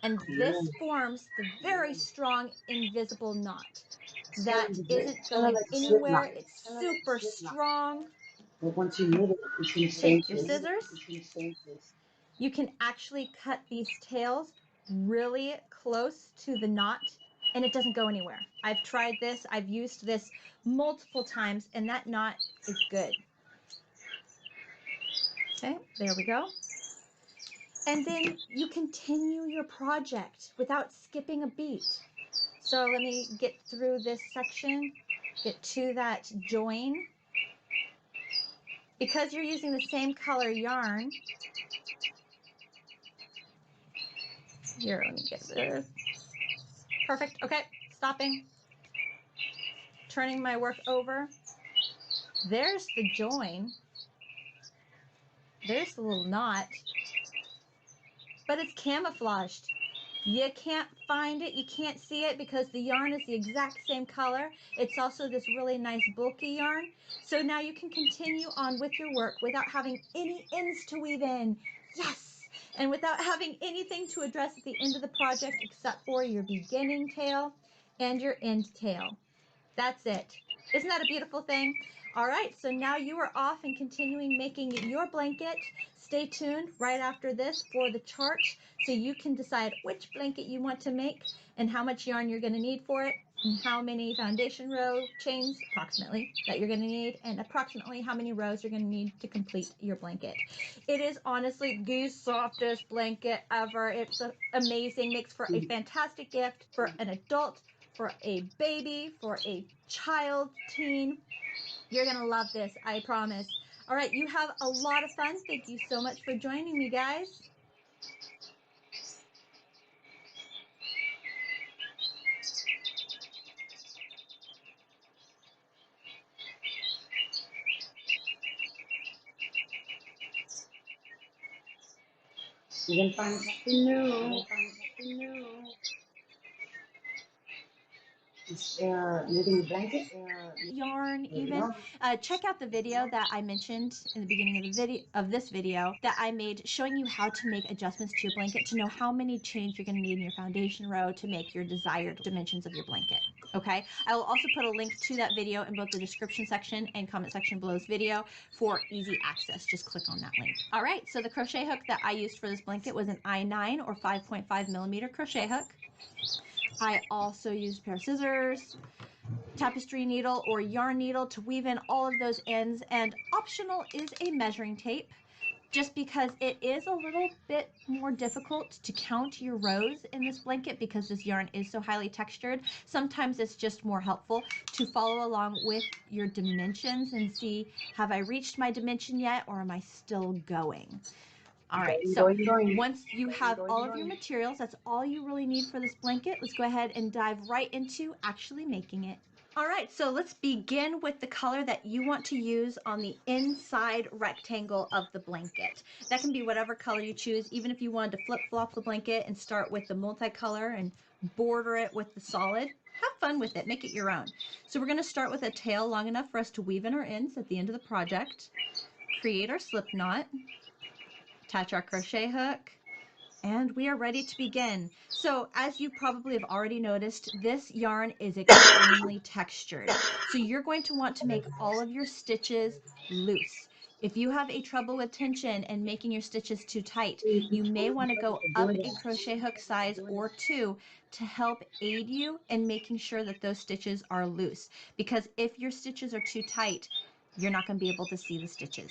S2: and this forms the very strong invisible knot. That isn't
S1: Kind of
S2: going
S1: like a slip knot.
S2: anywhere. It's super strong.
S1: But once you knit it, it's going to stay in
S2: Take your
S1: place.
S2: scissors. You can actually cut these tails really close to the knot and it doesn't go anywhere. I've tried this. I've used this multiple times and that knot is good. Okay, there we go. And then you continue your project without skipping a beat. So let me get through this section, get to that join. Because you're using the same color yarn, here, let me get this. Perfect, okay, stopping. Turning my work over. There's the join. There's the little knot, but it's camouflaged. You can't find it, you can't see it because the yarn is the exact same color. It's also this really nice bulky yarn. So now you can continue on with your work without having any ends to weave in. Yes! And without having anything to address at the end of the project except for your beginning tail and your end tail. That's it. Isn't that a beautiful thing? All right, so now you are off and continuing making your blanket. Stay tuned right after this for the chart so you can decide which blanket you want to make and how much yarn you're going to need for it and how many foundation row chains approximately that you're going to need and approximately how many rows you're going to need to complete your blanket. It is honestly the softest blanket ever. It's amazing, makes for a fantastic gift for an adult, for a baby, for a child, teen. You're going to love this, I promise. All right, you have a lot of fun. Thank you so much for joining me, guys.
S1: You can find something new. Knitting a blanket.
S2: Yarn
S1: There you
S2: even.
S1: go.
S2: Check out the video that I mentioned in the beginning of the video this video that I made showing you how to make adjustments to your blanket to know how many chains you're going to need in your foundation row to make your desired dimensions of your blanket. Okay, I will also put a link to that video in both the description section and comment section below this video for easy access. Just click on that link. All right, so the crochet hook that I used for this blanket was an I9 or 5.5 millimeter crochet hook. I also used a pair of scissors, tapestry needle or yarn needle to weave in all of those ends, and optional is a measuring tape, just because it is a little bit more difficult to count your rows in this blanket because this yarn is so highly textured. Sometimes it's just more helpful to follow along with your dimensions and see, have I reached my dimension yet or am I still going? All right, so once you have all of your materials, that's all you really need for this blanket. Let's go ahead and dive right into actually making it. All right, so let's begin with the color that you want to use on the inside rectangle of the blanket. That can be whatever color you choose, even if you wanted to flip-flop the blanket and start with the multicolor and border it with the solid. Have fun with it, make it your own. So we're gonna start with a tail long enough for us to weave in our ends at the end of the project, create our slip knot, attach our crochet hook, and we are ready to begin. So as you probably have already noticed, this yarn is extremely textured. So you're going to want to make all of your stitches loose. If you have a trouble with tension and making your stitches too tight, you may want to go up a crochet hook size or two to help aid you in making sure that those stitches are loose. Because if your stitches are too tight, you're not going to be able to see the stitches.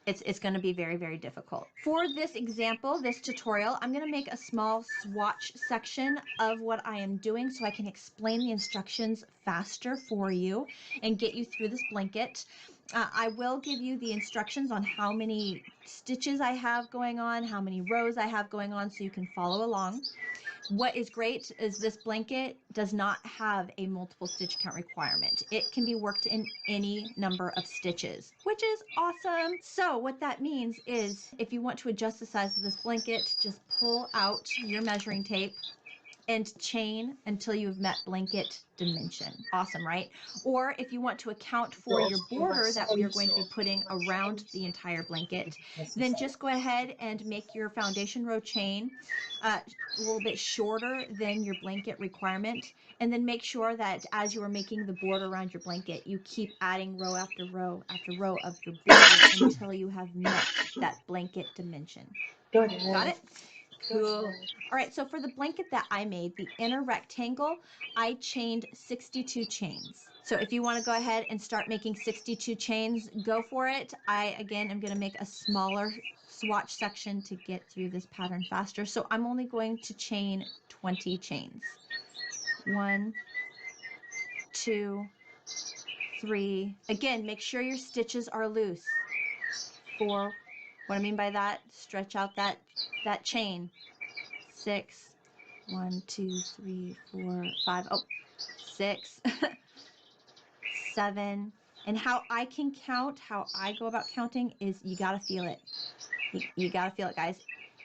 S2: It's going to be very, very difficult. For this example, this tutorial, I'm going to make a small swatch section of what I am doing so I can explain the instructions faster for you and get you through this blanket. I will give you the instructions on how many stitches I have going on, how many rows I have going on, so you can follow along. What is great is this blanket does not have a multiple stitch count requirement. It can be worked in any number of stitches, which is awesome. So what that means is if you want to adjust the size of this blanket, just pull out your measuring tape and chain until you've met blanket dimension. Awesome, right? Or if you want to account for your border that we are going to be putting around the entire blanket, then just go ahead and make your foundation row chain a little bit shorter than your blanket requirement, and then make sure that as you are making the border around your blanket, you keep adding row after row after row of your border until you have met that blanket dimension. Got it? Cool. All right, so for the blanket that I made, the inner rectangle, I chained 62 chains. So if you want to go ahead and start making 62 chains, go for it. I, again, am going to make a smaller swatch section to get through this pattern faster. So I'm only going to chain 20 chains. 1, 2, 3. Again, make sure your stitches are loose. 4. What I mean by that, stretch out that chain. 6. 1, 2, 3, 4, 5. Oh, 6, 7. And how I can count, how I go about counting is you got to feel it. You got to feel it, guys.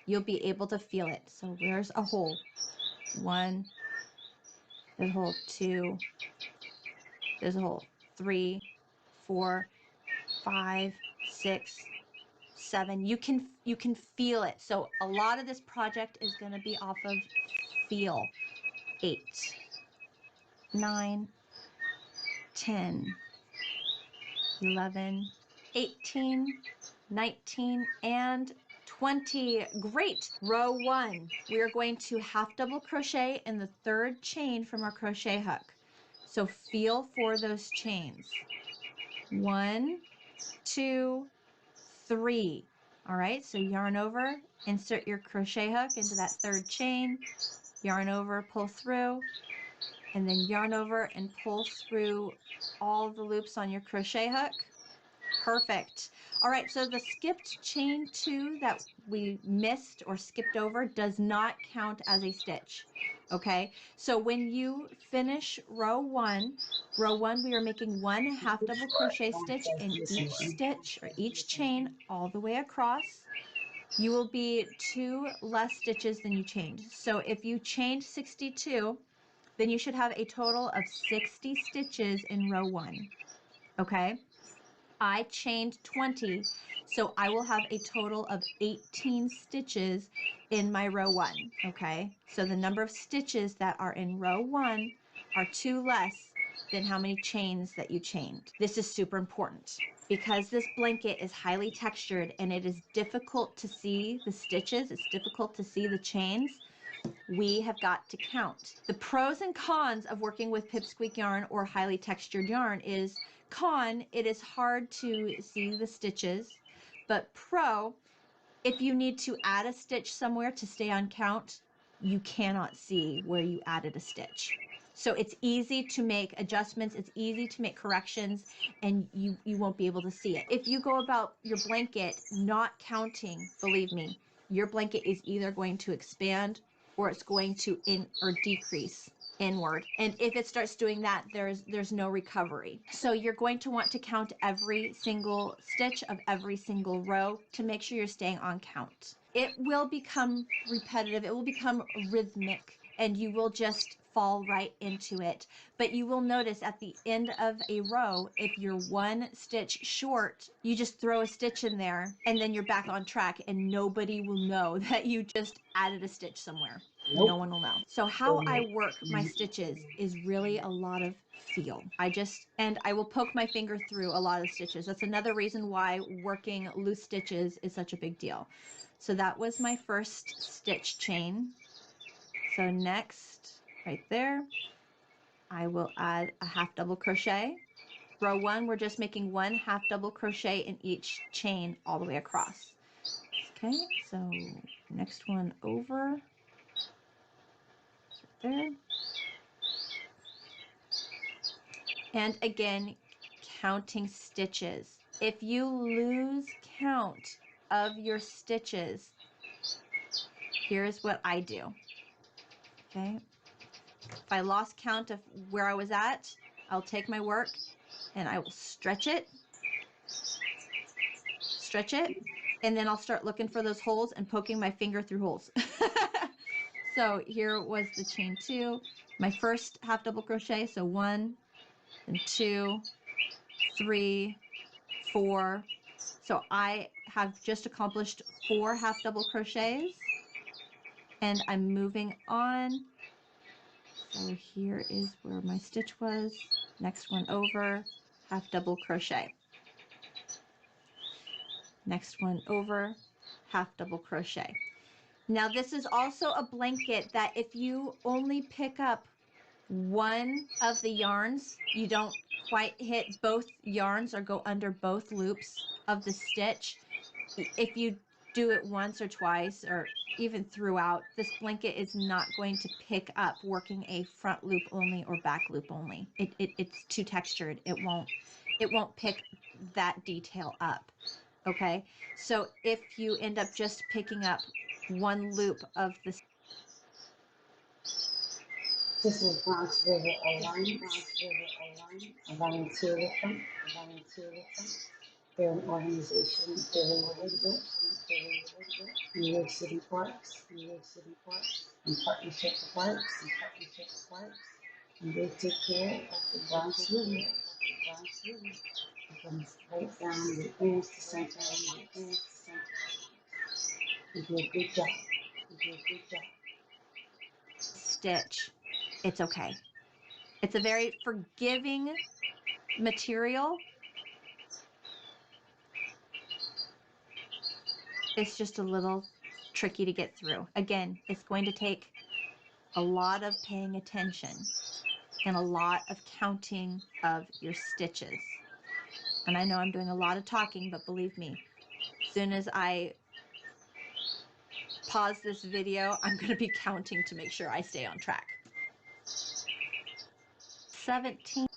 S2: You'll be able to feel it. So where's a hole? 1. There's a hole. 2. There's a hole. 3, 4, 5, 6, 7. You can feel it. So a lot of this project is going to be off of feel. 8, 9, 10, 11, 18, 19, and 20. Great. Row 1. We are going to half double crochet in the third chain from our crochet hook. So feel for those chains. 1, 2, 3. All right, so yarn over, insert your crochet hook into that third chain, yarn over, pull through, and then yarn over and pull through all the loops on your crochet hook. Perfect. All right, so the skipped chain 2 that we missed or skipped over does not count as a stitch. Okay, so when you finish row 1, we are making 1 half double crochet stitch in each stitch or each chain all the way across. you will be 2 less stitches than you chained. So if you chained 62, then you should have a total of 60 stitches in row 1. Okay? I chained 20, so I will have a total of 18 stitches in my row 1. Okay? So the number of stitches that are in row 1 are 2 less than how many chains that you chained. This is super important. Because this blanket is highly textured and it is difficult to see the stitches, it's difficult to see the chains, we have got to count. The pros and cons of working with pipsqueak yarn or highly textured yarn is con, it is hard to see the stitches, but pro, if you need to add a stitch somewhere to stay on count, you cannot see where you added a stitch. So it's easy to make adjustments, it's easy to make corrections, and you won't be able to see it. If you go about your blanket not counting, believe me, your blanket is either going to expand or it's going to decrease inward. And if it starts doing that, there's no recovery. So you're going to want to count every single stitch of every single row to make sure you're staying on count. It will become repetitive, it will become rhythmic, and you will just fall right into it. But you will notice at the end of a row, if you're 1 stitch short, you just throw a stitch in there and then you're back on track and nobody will know that you just added a stitch somewhere.
S1: Nope.
S2: No one will know. So how I work my stitches is really a lot of feel. And I will poke my finger through a lot of stitches. That's another reason why working loose stitches is such a big deal. So that was my first stitch chain. So next, right there, I will add a half double crochet. Row 1, we're just making 1 half double crochet in each chain all the way across. Okay, so next one over, right there. And again, counting stitches. If you lose count of your stitches, here's what I do. Okay, if I lost count of where I was at, I'll take my work and I will stretch it, and then I'll start looking for those holes and poking my finger through holes. So here was the chain 2, my first half double crochet, so 1, then 2, 3, 4. So I have just accomplished 4 half double crochets, and I'm moving on. So here is where my stitch was. Next one over, half double crochet. Next one over, half double crochet. Now this is also a blanket that if you only pick up one of the yarns, you don't quite hit both yarns or go under both loops of the stitch. If you do it once or twice or even throughout, this blanket is not going to pick up working a front loop only or back loop only. It's too textured. It won't pick that detail up. Okay, so if you end up just picking up one loop of the
S1: This is Bronx River Alliance, a volunteerism. They're an organization affiliated with New York City Parks, in partnership with Parks, and they take care of the Bronx River. From right down the ends to center lines. They do a good job.
S2: stitch, it's okay. It's a very forgiving material. It's just a little tricky to get through. Again, it's going to take a lot of paying attention and a lot of counting of your stitches. And I know I'm doing a lot of talking, but believe me, as soon as I pause this video, I'm going to be counting to make sure I stay on track. 17.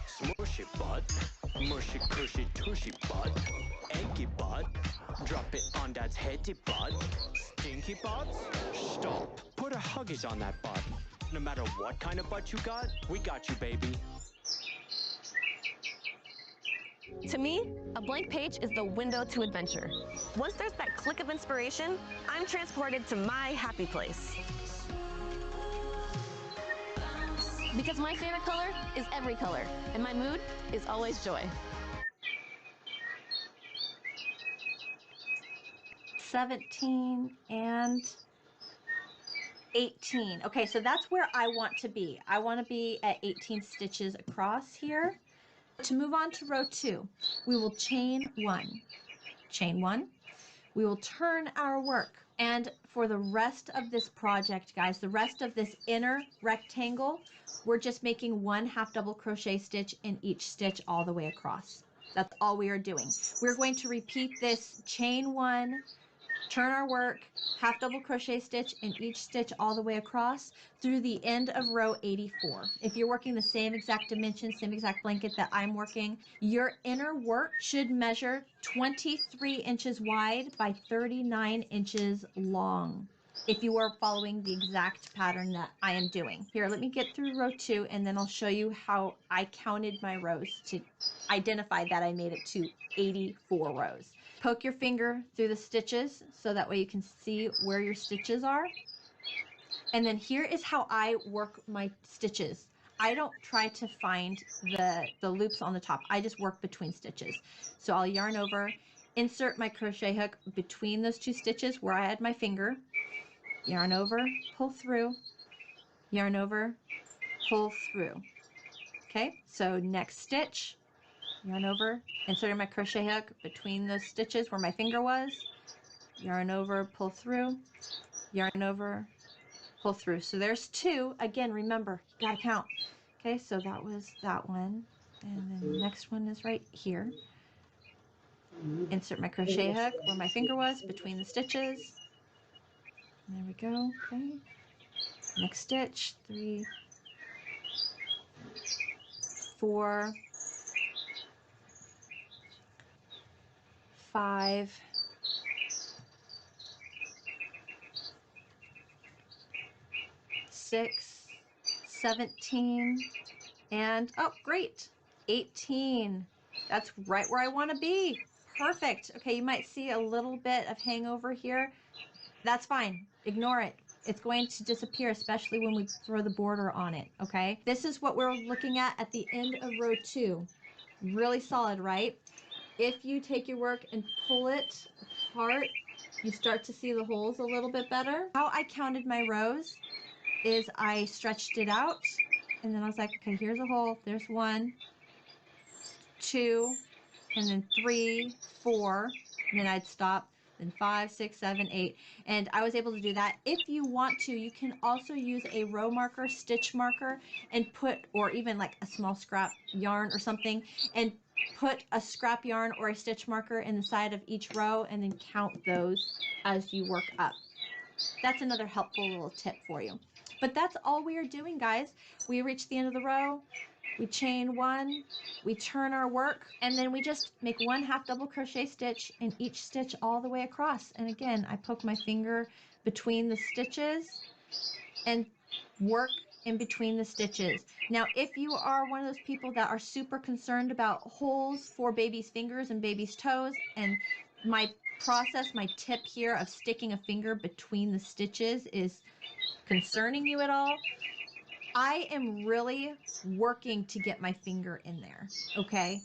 S17: Smushy butt, mushy cushy tushy butt, eggy butt, drop it on dad's heady butt, stinky butts, stop, put a Huggies on that butt. No matter what kind of butt you got, we got you, baby.
S13: To me, a blank page is the window to adventure. Once there's that click of inspiration, I'm transported to my happy place. Because my favorite color is every color, and my mood is always joy.
S2: 17 and 18. Okay, so that's where I want to be. I want to be at 18 stitches across here. To move on to row 2, we will chain 1. Chain 1. We will turn our work. And for the rest of this project, guys, the rest of this inner rectangle, we're just making 1 half double crochet stitch in each stitch all the way across. That's all we are doing. We're going to repeat this chain 1, turn our work, half double crochet stitch in each stitch all the way across through the end of row 84. If you're working the same exact dimension, same exact blanket that I'm working, your inner work should measure 23 inches wide by 39 inches long, if you are following the exact pattern that I am doing. Here, let me get through row 2 and then I'll show you how I counted my rows to identify that I made it to 84 rows. Poke your finger through the stitches so that way you can see where your stitches are. And then here is how I work my stitches. I don't try to find the loops on the top. I just work between stitches. So I'll yarn over, insert my crochet hook between those 2 stitches where I had my finger, yarn over, pull through, yarn over, pull through. Okay, so next stitch, yarn over, inserting my crochet hook between those stitches where my finger was, yarn over, pull through, yarn over, pull through. So there's 2. Again, remember, you gotta count. Okay, so that was that one. And then the next one is right here. Insert my crochet hook where my finger was between the stitches. There we go. Okay. Next stitch, 3, 4, 5, 6, 17, and oh, great, 18. That's right where I want to be. Perfect. Okay, you might see a little bit of hangover here. That's fine. Ignore it. It's going to disappear, especially when we throw the border on it, okay? This is what we're looking at the end of row 2. Really solid, right? If you take your work and pull it apart, you start to see the holes a little bit better. How I counted my rows is I stretched it out, and then I was like, okay, here's a hole. There's 1, 2, and then 3, 4, and then I'd stop. Then 5, 6, 7, 8, and I was able to do that. If you want to, you can also use a row marker, stitch marker, and put, or even like a small scrap yarn or something, and put a scrap yarn or a stitch marker in the side of each row, and then count those as you work up. That's another helpful little tip for you. But that's all we are doing, guys. We reach the end of the row, we chain 1, we turn our work, and then we just make 1 half double crochet stitch in each stitch all the way across. And again, I poke my finger between the stitches and work in between the stitches. Now, if you are one of those people that are super concerned about holes for baby's fingers and baby's toes, and my process, my tip here of sticking a finger between the stitches is concerning you at all, I am really working to get my finger in there, okay?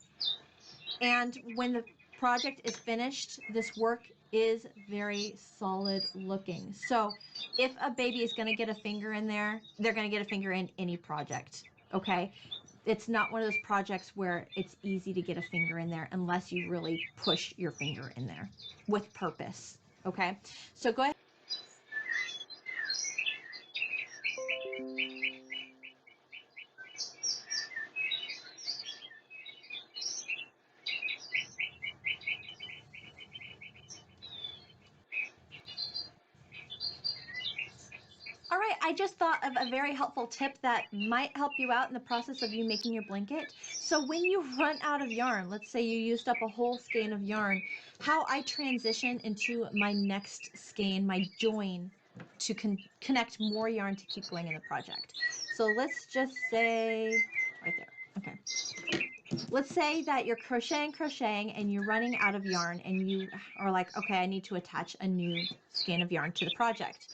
S2: And when the project is finished, this work is very solid looking. So if a baby is going to get a finger in there, they're going to get a finger in any project, okay? It's not one of those projects where it's easy to get a finger in there unless you really push your finger in there with purpose, okay? So go ahead. All right, I just thought of a very helpful tip that might help you out in the process of you making your blanket. So when you run out of yarn, let's say you used up a whole skein of yarn, how I transition into my next skein, my join, to connect more yarn to keep going in the project. So let's just say, right there, okay. let's say that you're crocheting and you're running out of yarn and you are like, okay, I need to attach a new skein of yarn to the project.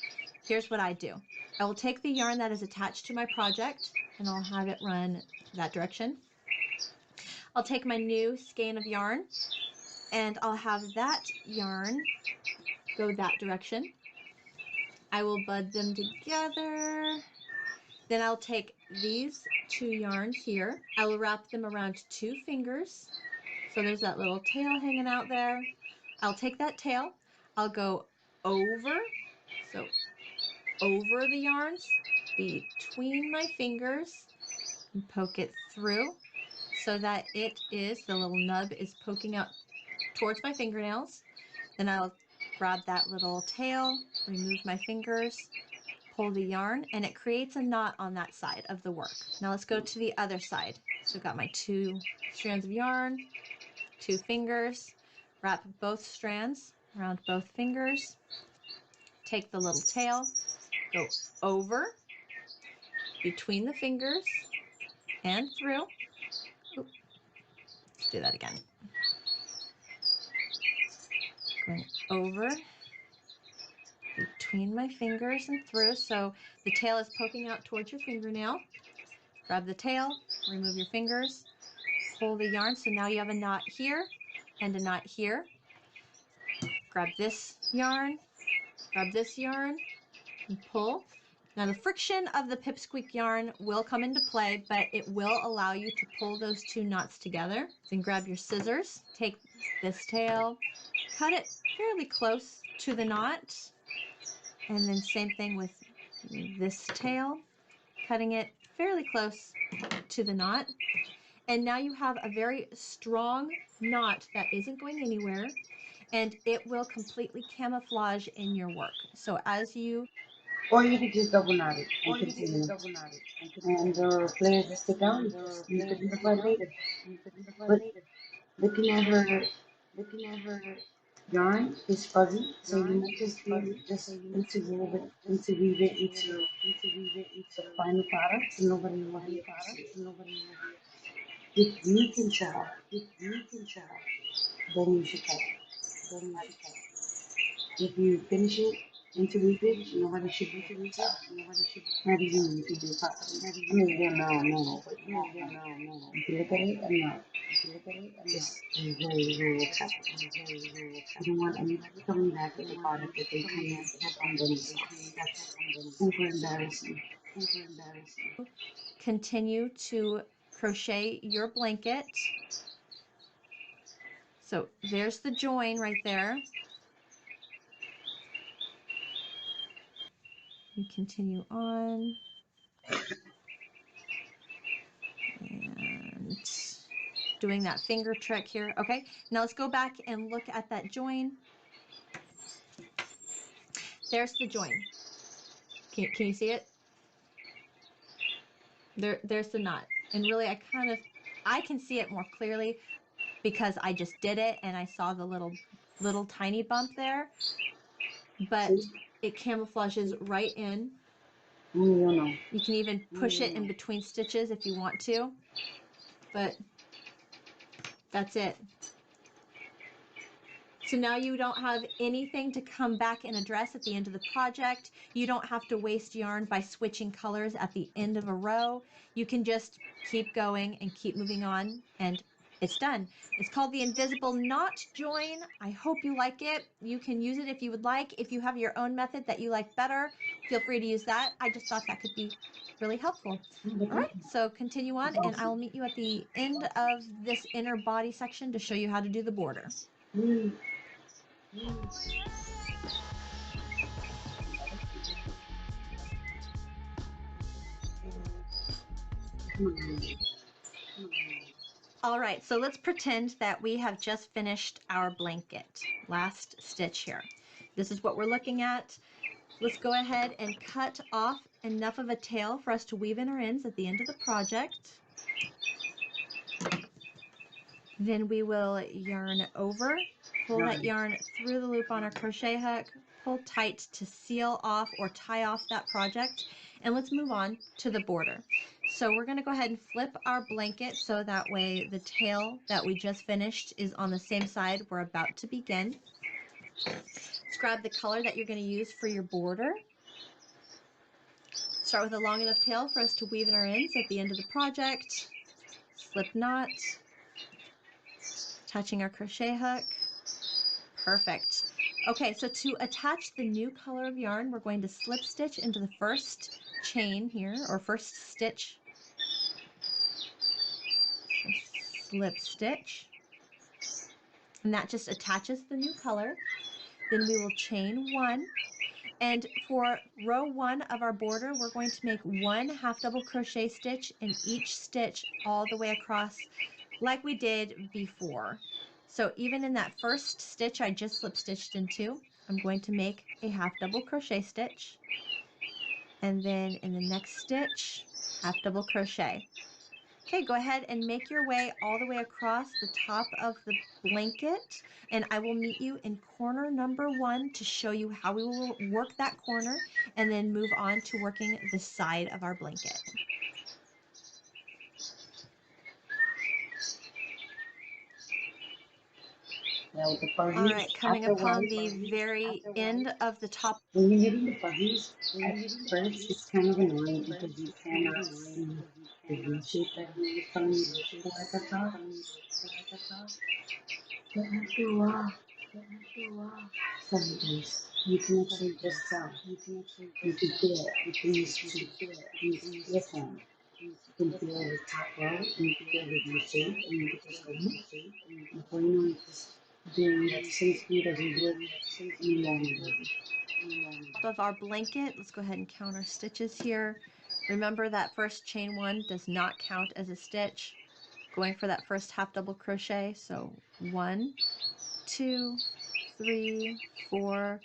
S2: Here's what I do. I will take the yarn that is attached to my project and I'll have it run that direction. I'll take my new skein of yarn and I'll have that yarn go that direction. I will bud them together. Then I'll take these two yarns here. I will wrap them around 2 fingers. So there's that little tail hanging out there. I'll take that tail, I'll go over, so over the yarns, between my fingers, and poke it through so that it is, the little nub is poking out towards my fingernails. Then I'll grab that little tail, remove my fingers, pull the yarn, and it creates a knot on that side of the work. Now let's go to the other side. So I've got my 2 strands of yarn, 2 fingers, wrap both strands around both fingers, take the little tail, go over, between the fingers, and through. Oop, let's do that again. Going over, between my fingers and through, so the tail is poking out towards your fingernail. Grab the tail, remove your fingers, pull the yarn, so now you have a knot here and a knot here. Grab this yarn, and pull. Now the friction of the pipsqueak yarn will come into play, but it will allow you to pull those 2 knots together. Then grab your scissors, take this tail, cut it fairly close to the knot, and then same thing with this tail, cutting it fairly close to the knot. And now you have a very strong knot that isn't going anywhere, and it will completely camouflage in your work. So as you
S1: Or you could just double knot it and continue. And players just sit down and just you put it apart later. But looking at her yarn is fuzzy, so you might just interweave it into the final product, and nobody will be able to see it. If you can tell, then you should tell. If you finish it, interweave it, nobody should be able to tell. Not even you if you do it properly. I mean, they'll know, but you won't know. If you look at it, I'm not. Just be very, very acceptable. I don't want anybody coming back with a product that they can't have on themselves. That's super embarrassing.
S2: continue to crochet your blanket. So there's the join right there. You continue on. And doing that finger trick here. Okay, now let's go back and look at that join. There's the join. Can you see it? There's the knot. And really I can see it more clearly because I just did it and I saw the little tiny bump there. But it camouflages right in. You can even push it in between stitches if you want to. But that's it. So now you don't have anything to come back and address at the end of the project. You don't have to waste yarn by switching colors at the end of a row. You can just keep going and keep moving on, and it's done. It's called the invisible knot join. I hope you like it. You can use it if you would like. If you have your own method that you like better, feel free to use that. I just thought that could be really helpful. All right, so continue on, and I will meet you at the end of this inner body section to show you how to do the border. All right, so let's pretend that we have just finished our blanket. Last stitch here. This is what we're looking at. Let's go ahead and cut off enough of a tail for us to weave in our ends at the end of the project. Then we will yarn over, pull that yarn through the loop on our crochet hook, pull tight to seal off or tie off that project, and let's move on to the border. So we're going to go ahead and flip our blanket so that way the tail that we just finished is on the same side we're about to begin. Let's grab the color that you're going to use for your border. Start with a long enough tail for us to weave in our ends at the end of the project. Slip knot, touching our crochet hook. Perfect. Okay, so to attach the new color of yarn, we're going to slip stitch into the first chain here, or first stitch. So slip stitch. And that just attaches the new color. Then we will chain one. And for row 1 of our border, we're going to make 1 half double crochet stitch in each stitch all the way across like we did before. So even in that first stitch I just slip stitched into, I'm going to make a half double crochet stitch. And then in the next stitch, half double crochet. Okay, go ahead and make your way all the way across the top of the blanket, and I will meet you in corner number 1 to show you how we will work that corner and then move on to working the side of our blanket.
S1: Now with the fuzzies,
S2: All right, coming upon
S1: afterwards,
S2: the very end of the top.
S1: when you're getting the fuzzies, at first it's kind of annoying because you cannot see the V shape that you're coming for at the top. But after a while, sometimes you can actually just tell. You can feel it with these earphones. You can feel the top row, and you can feel the V shape, and you can just go, before you know it, just doing at the same speed as you would any longer.
S2: Of our blanket, let's go ahead and count our stitches here. Remember that first chain 1 does not count as a stitch. Going for that first half double crochet, so 1, 2, 3, 4,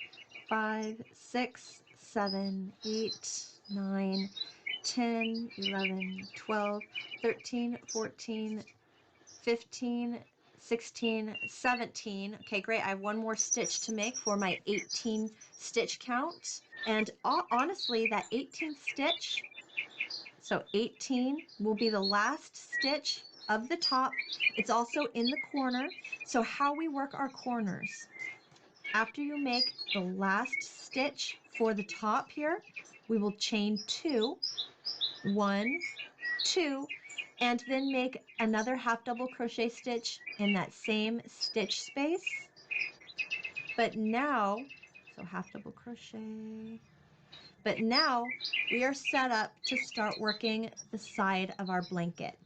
S2: 5, 6, 7, 8, 9, 10, 11, 12, 13, 14, 15, 16, 17. Okay, great. I have one more stitch to make for my 18 stitch count. And honestly, that 18th stitch, so 18 will be the last stitch of the top. It's also in the corner. So how we work our corners. After you make the last stitch for the top here, we will chain 2, 1, 2, and then make another half double crochet stitch in that same stitch space. But now, so half double crochet, but now we are set up to start working the side of our blanket.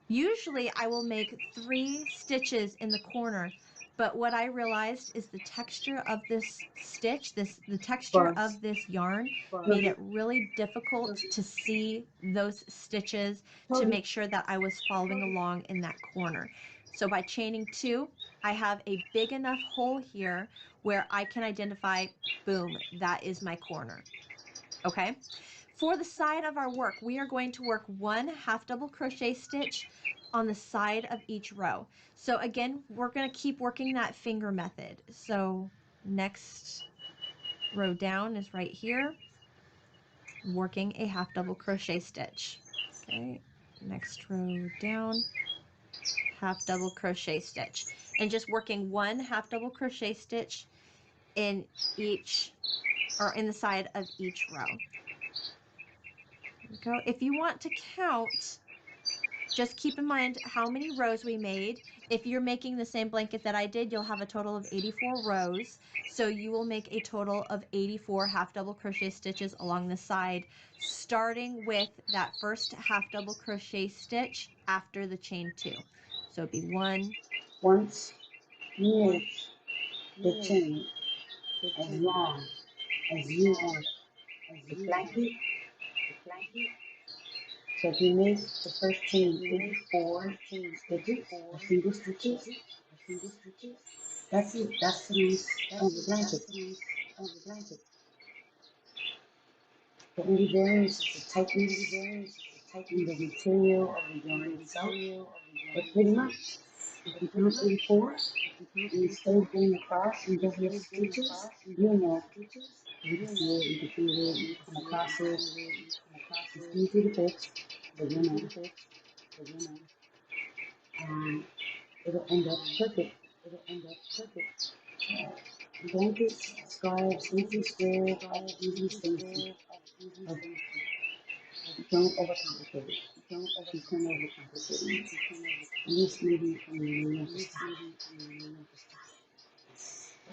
S2: Usually I will make 3 stitches in the corner, but what I realized is the texture of this stitch, the texture of this yarn made it really difficult to see those stitches to make sure that I was following along in that corner. So by chaining 2, I have a big enough hole here where I can identify, boom, that is my corner. Okay? For the side of our work, we are going to work 1 half double crochet stitch on the side of each row. So again, we're going to keep working that finger method. So next row down is right here, working a half double crochet stitch. Okay, next row down, half double crochet stitch, and just working 1 half double crochet stitch in each, or in the side of each row. Go. If you want to count, just keep in mind how many rows we made. If you're making the same blanket that I did, you'll have a total of 84 rows. So you will make a total of 84 half double crochet stitches along the side, starting with that first half double crochet stitch after the chain 2. So it'd be 1.
S1: Once you make the chain as long as you want the blanket, so if you make the first chain 84 stitches or single stitches, that's it. That's the length of the blanket. The only variance is the tightness in the material of the yarn itself. But pretty much, if you count 84 and you start going across and don't miss stitches, you'll know. You can see it, you can feel it, you can come across it. It's easy to fix. the women, um, it'll end up perfect. Blankets, scarves, anything square, anything fancy. But don't overcomplicate it. She's kind of overcomplicating it. At least maybe from you know to stop.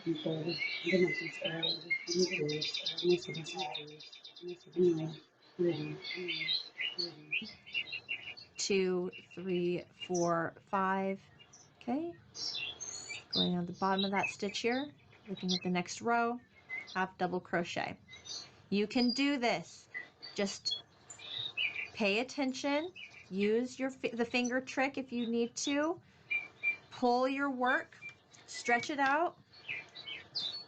S1: Because I'm gonna be started. Most of us are. Anyway, really.
S2: 2, 3, 4, 5. Okay, going on the bottom of that stitch here, looking at the next row, half double crochet. You can do this. Just pay attention, use the finger trick if you need to, pull your work, stretch it out.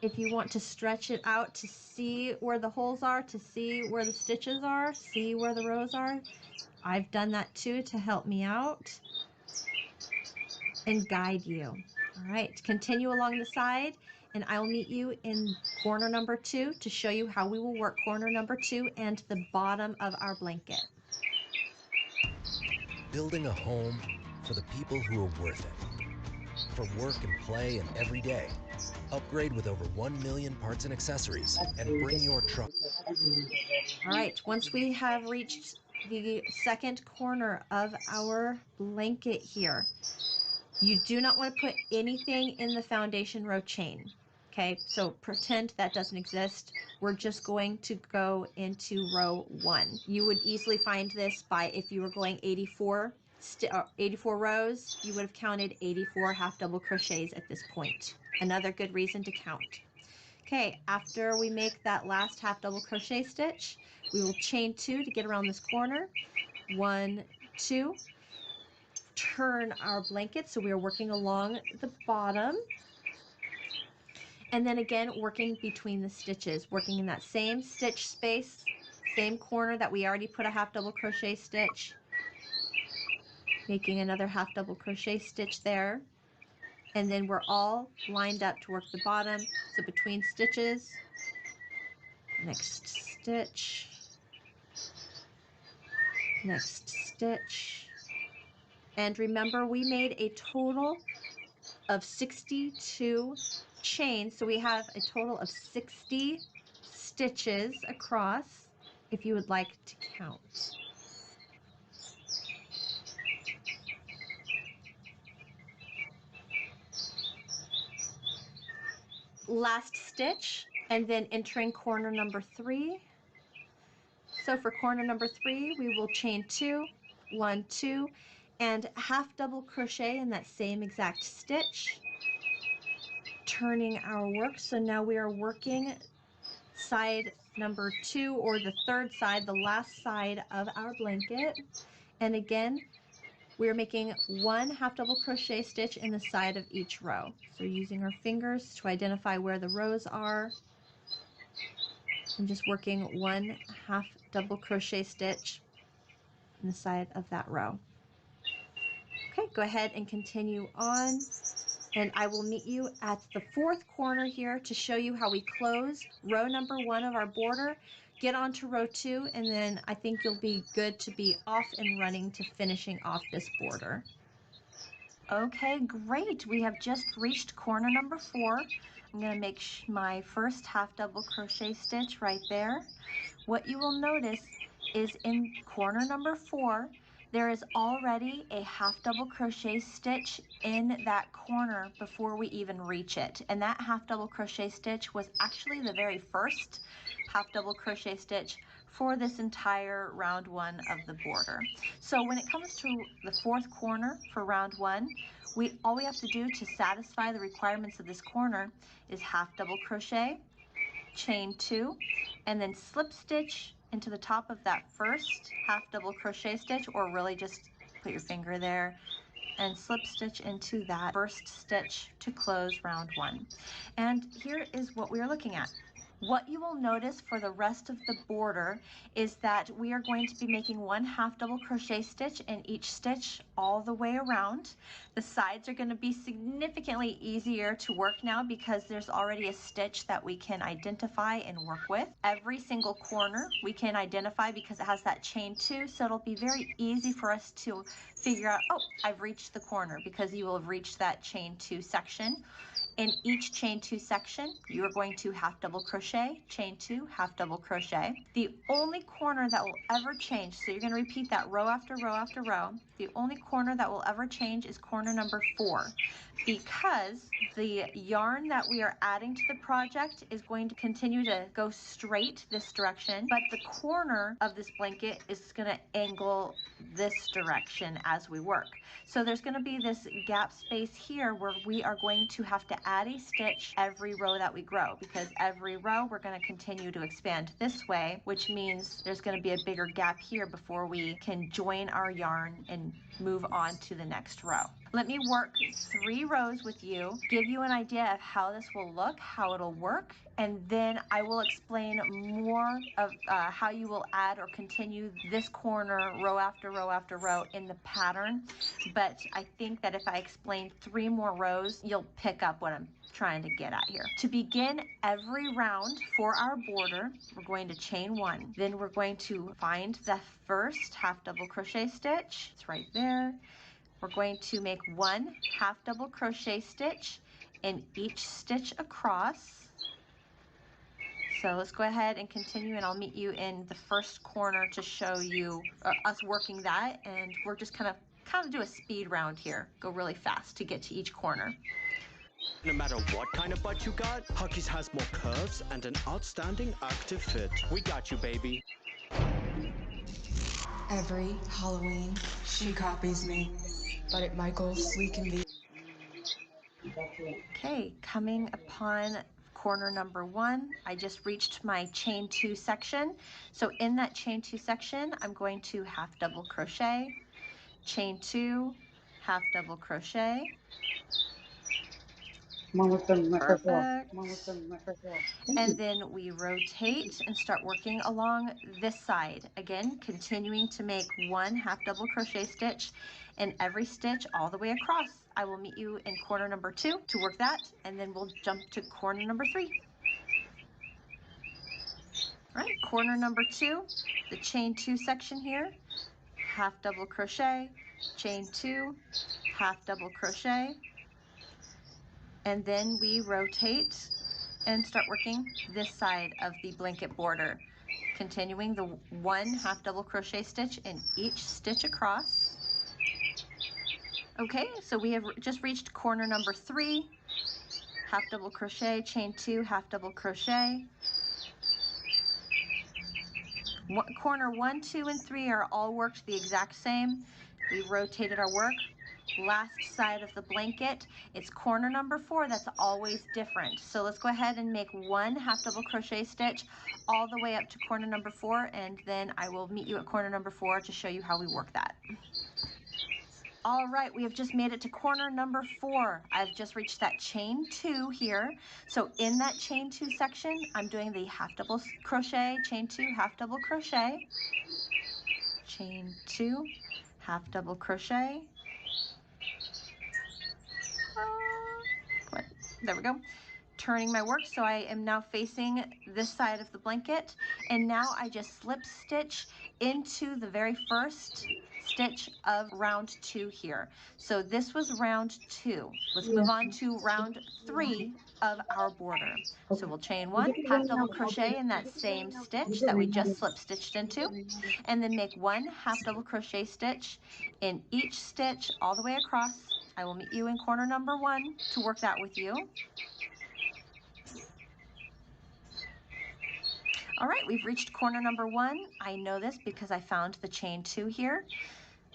S2: If you want to stretch it out to see where the holes are, to see where the stitches are, see where the rows are, I've done that too to help me out and guide you. All right, continue along the side and I'll meet you in corner number 2 to show you how we will work corner number 2 and the bottom of our blanket.
S19: Building a home for the people who are worth it. For work and play and every day. Upgrade with over 1 million parts and accessories and bring your truck.
S2: All right, once we have reached the second corner of our blanket here, you do not want to put anything in the foundation row chain. Okay, so pretend that doesn't exist. We're just going to go into row 1. You would easily find this by if you were going 84 rows, you would have counted 84 half double crochets at this point. Another good reason to count. Okay, after we make that last half double crochet stitch, we will chain 2 to get around this corner. 1, 2. Turn our blanket so we are working along the bottom. And then again, working between the stitches, working in that same stitch space, same corner that we already put a half double crochet stitch, making another half double crochet stitch there. And then we're all lined up to work the bottom. So between stitches, next stitch, next stitch. And remember, we made a total of 62 chains, so we have a total of 60 stitches across if you would like to count. Last stitch and then entering corner number 3. So for corner number 3, we will chain 2, 1, 2, and half double crochet in that same exact stitch, turning our work. So now we are working side number 2, or the third side, the last side of our blanket. And again, we're making 1 half double crochet stitch in the side of each row. So using our fingers to identify where the rows are, and just working 1 half double crochet stitch in the side of that row. Okay, go ahead and continue on. And I will meet you at the 4th corner here to show you how we close row number 1 of our border, get onto row 2, and then I think you'll be good to be off and running to finishing off this border. Okay, great. We have just reached corner number 4. I'm going to make my first half double crochet stitch right there. What you will notice is in corner number 4, there is already a half double crochet stitch in that corner before we even reach it. And that half double crochet stitch was actually the very first half double crochet stitch for this entire round 1 of the border. So when it comes to the 4th corner for round 1, all we have to do to satisfy the requirements of this corner is half double crochet, chain 2, and then slip stitch into the top of that first half double crochet stitch, or really just put your finger there and slip stitch into that first stitch to close round 1. And here is what we are looking at.
S10: What you will notice for the rest of the border is that we are going to be making 1 half double crochet stitch in each stitch all the way around. The sides are going to be significantly easier to work now because there's already a stitch that we can identify and work with. Every single corner we can identify because it has that chain 2, so it'll be very easy for us to figure out, oh, I've reached the corner, because you will have reached that chain 2 section. In each chain 2 section, you are going to half double crochet, chain 2, half double crochet. The only corner that will ever change, so you're going to repeat that row after row after row, the only corner that will ever change is corner number 4, because the yarn that we are adding to the project is going to continue to go straight this direction, but the corner of this blanket is going to angle this direction as we work. So there's going to be this gap space here where we are going to have to add a stitch every row that we grow, because every row we're going to continue to expand this way, which means there's going to be a bigger gap here before we can join our yarn and move on to the next row. Let me work 3 rows with you, give you an idea of how this will look, how it'll work, and then I will explain more of how you will add or continue this corner row after row after row in the pattern. But I think that if I explain 3 more rows, you'll pick up what I'm trying to get at here. To begin every round for our border, we're going to chain 1. Then we're going to find the first half double crochet stitch. It's right there. We're going to make 1 half double crochet stitch in each stitch across. So let's go ahead and continue, and I'll meet you in the first corner to show you us working that, and we're just kind of do a speed round here, go really fast to get to each corner.
S17: No matter what kind of butt you got, Huggies has more curves and an outstanding active fit. We got you, baby.
S12: Every Halloween, she copies me. But at Michael's, we can be.
S10: Okay, coming upon corner number 1, I just reached my chain 2 section. So in that chain 2 section, I'm going to half double crochet, chain 2, half double crochet. Perfect. And then we rotate and start working along this side. Again, continuing to make 1 half double crochet stitch in every stitch all the way across. I will meet you in corner number 2 to work that, and then we'll jump to corner number 3. All right, corner number 2, the chain 2 section here, half double crochet, chain 2, half double crochet, and then we rotate and start working this side of the blanket border, continuing the 1 half double crochet stitch in each stitch across. Okay, so we have just reached corner number 3, half double crochet, chain 2, half double crochet. Corner 1, 2, and 3 are all worked the exact same. We rotated our work. Last side of the blanket, it's corner number 4 that's always different. So let's go ahead and make 1 half double crochet stitch all the way up to corner number 4, and then I will meet you at corner number 4 to show you how we work that. All right, we have just made it to corner number 4. I've just reached that chain 2 here. So in that chain 2 section, I'm doing the half double crochet, chain 2, half double crochet, chain 2, half double crochet. There we go. Turning my work, so I am now facing this side of the blanket, and now I just slip stitch into the very first stitch of round 2 here. So this was round 2. Let's move on to round 3 of our border. So we'll chain 1, half double crochet in that same stitch that we just slip stitched into, and then make 1 half double crochet stitch in each stitch all the way across. I will meet you in corner number 1 to work that with you. All right, we've reached corner number 1. I know this because I found the chain 2 here.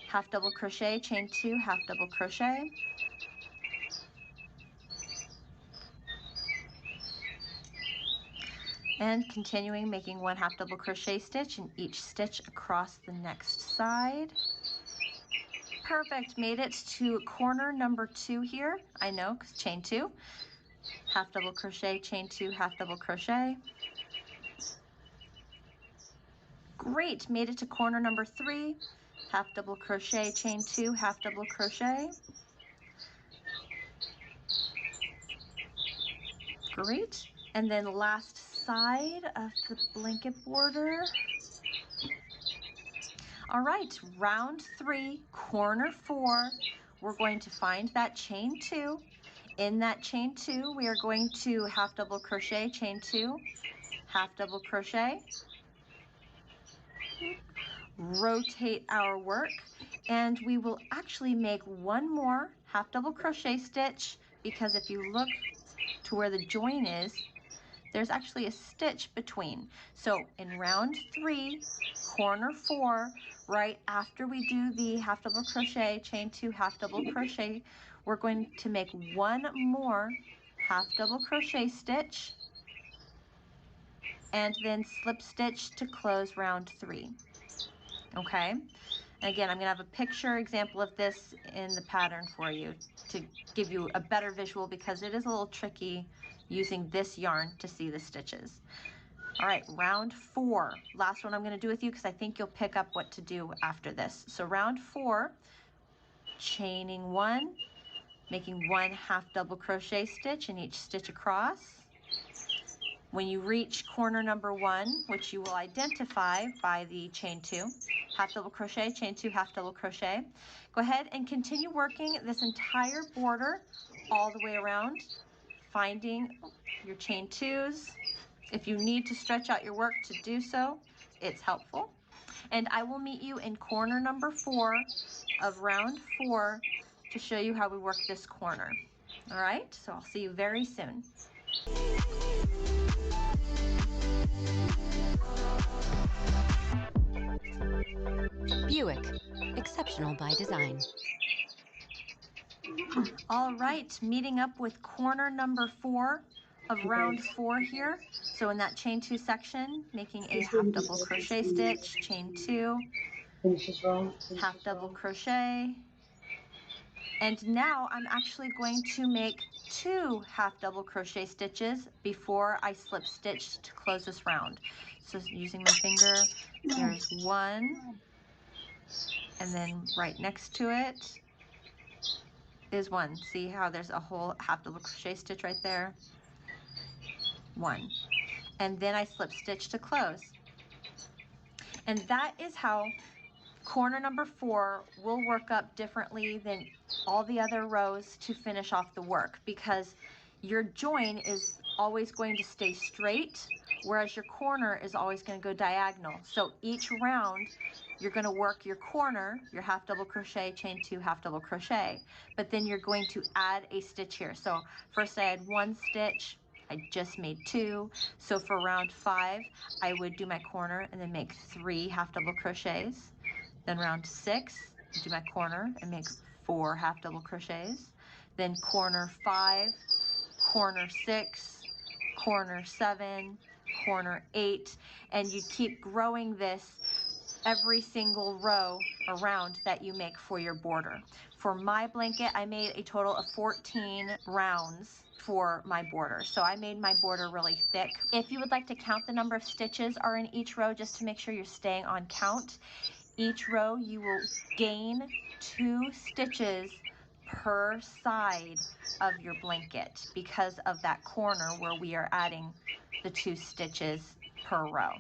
S10: Half double crochet, chain 2, half double crochet. And continuing, making 1 half double crochet stitch in each stitch across the next side. Perfect, made it to corner number 2 here. I know, because chain 2.
S2: half double crochet, chain 2, half double crochet. Great, made it to corner number 3, half double crochet, chain 2, half double crochet. Great, and then last side of the blanket border. All right, round 3, corner 4, we're going to find that chain 2. In that chain 2, we are going to half double crochet, chain 2, half double crochet, rotate our work, and we will actually make one more half double crochet stitch, because if you look to where the join is, there's actually a stitch between. So in round 3, corner 4, right after we do the half double crochet, chain 2, half double crochet, we're going to make one more half double crochet stitch and then slip stitch to close round 3. Okay, and again, I'm gonna have a picture example of this in the pattern for you to give you a better visual, because it is a little tricky using this yarn to see the stitches. All right, round 4, last one I'm gonna do with you, because I think you'll pick up what to do after this. So round 4, chaining 1, making 1 half double crochet stitch in each stitch across. When you reach corner number 1, which you will identify by the chain 2, half double crochet, chain 2, half double crochet, go ahead and continue working this entire border all the way around, finding your chain 2s. If you need to stretch out your work to do so, it's helpful. And I will meet you in corner number 4 of round 4 to show you how we work this corner. All right, so I'll see you very soon.
S20: Buick, exceptional by design.
S2: All right, meeting up with corner number 4 of round 4 here. So in that chain 2 section, making a half double crochet stitch, chain 2, half double crochet. And now I'm actually going to make 2 half double crochet stitches before I slip stitch to close this round. So using my finger, there's 1, and then right next to it is 1. See how there's a whole half double crochet stitch right there? 1. And then I slip stitch to close. And that is how corner number 4 will work up differently than all the other rows to finish off the work, because your join is always going to stay straight, whereas your corner is always going to go diagonal. So each round you're going to work your corner, your half double crochet, chain 2, half double crochet, but then you're going to add a stitch here. So first I had 1 stitch, I just made 2. So for round 5 I would do my corner and then make 3 half double crochets. Then round 6, do my corner and make 4 half double crochets. Then corner 5, corner 6, corner 7, corner 8, and you keep growing this every single row around that you make for your border. For my blanket, I made a total of 14 rounds for my border. So I made my border really thick. If you would like to count the number of stitches are in each row, just to make sure you're staying on count, each row you will gain 2 stitches per side of your blanket because of that corner where we are adding the 2 stitches per row.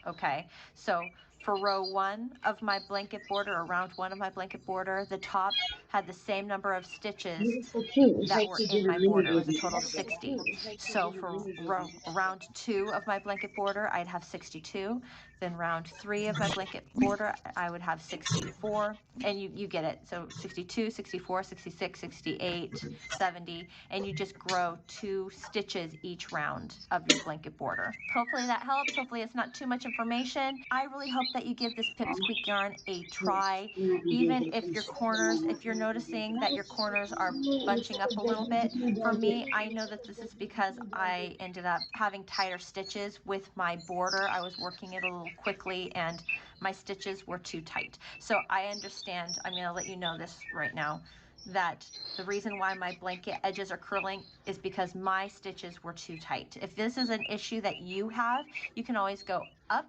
S2: Okay, so for row 1 of my blanket border, or round 1 of my blanket border, the top had the same number of stitches that were in my border. It was a total of 60. So for round 2 of my blanket border, I'd have 62. Then round 3 of my blanket border, I would have 64. And you get it. So 62, 64, 66, 68, 70, and you just grow 2 stitches each round of your blanket border. Hopefully that helps. Hopefully it's not too much information. I really hope that you give this Pipsqueak yarn a try, even if your corners, if you're noticing that your corners are bunching up a little bit. For me, I know that this is because I ended up having tighter stitches with my border. I was working it a little quickly and my stitches were too tight. So I understand. I'm going to let you know this right now. that the reason why my blanket edges are curling is because my stitches were too tight. If this is an issue that you have, you can always go up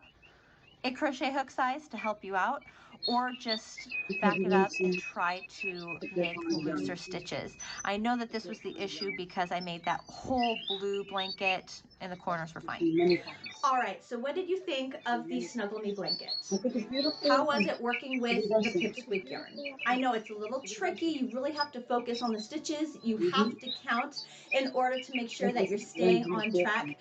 S2: a crochet hook size to help you out, or just back it up and try to make looser stitches. I know that this was the issue because I made that whole blue blanket and the corners were fine. All right, so what did you think of the Snuggle Me blanket? How was it working with the pipsqueak yarn? I know it's a little tricky. You really have to focus on the stitches. You have to count in order to make sure that you're staying on track.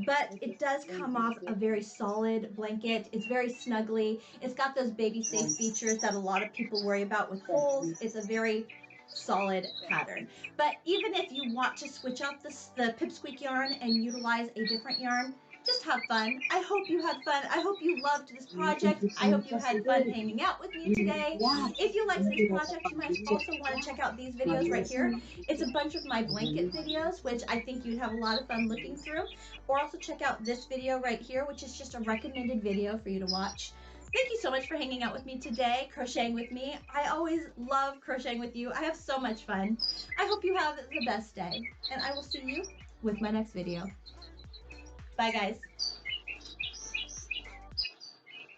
S2: But it does come off a very solid blanket. It's very snuggly. It's got those baby safe features that a lot of people worry about with holes. It's a very solid pattern. But even if you want to switch out the pipsqueak yarn and utilize a different yarn, just have fun. I hope you had fun. I hope you loved this project. I hope you had fun hanging out with me today. If you liked this project, you might also want to check out these videos right here. It's a bunch of my blanket videos, which I think you'd have a lot of fun looking through. Or also check out this video right here, which is just a recommended video for you to watch. Thank you so much for hanging out with me today, crocheting with me. I always love crocheting with you. I have so much fun. I hope you have the best day, and I will see you with my next video. Bye, guys.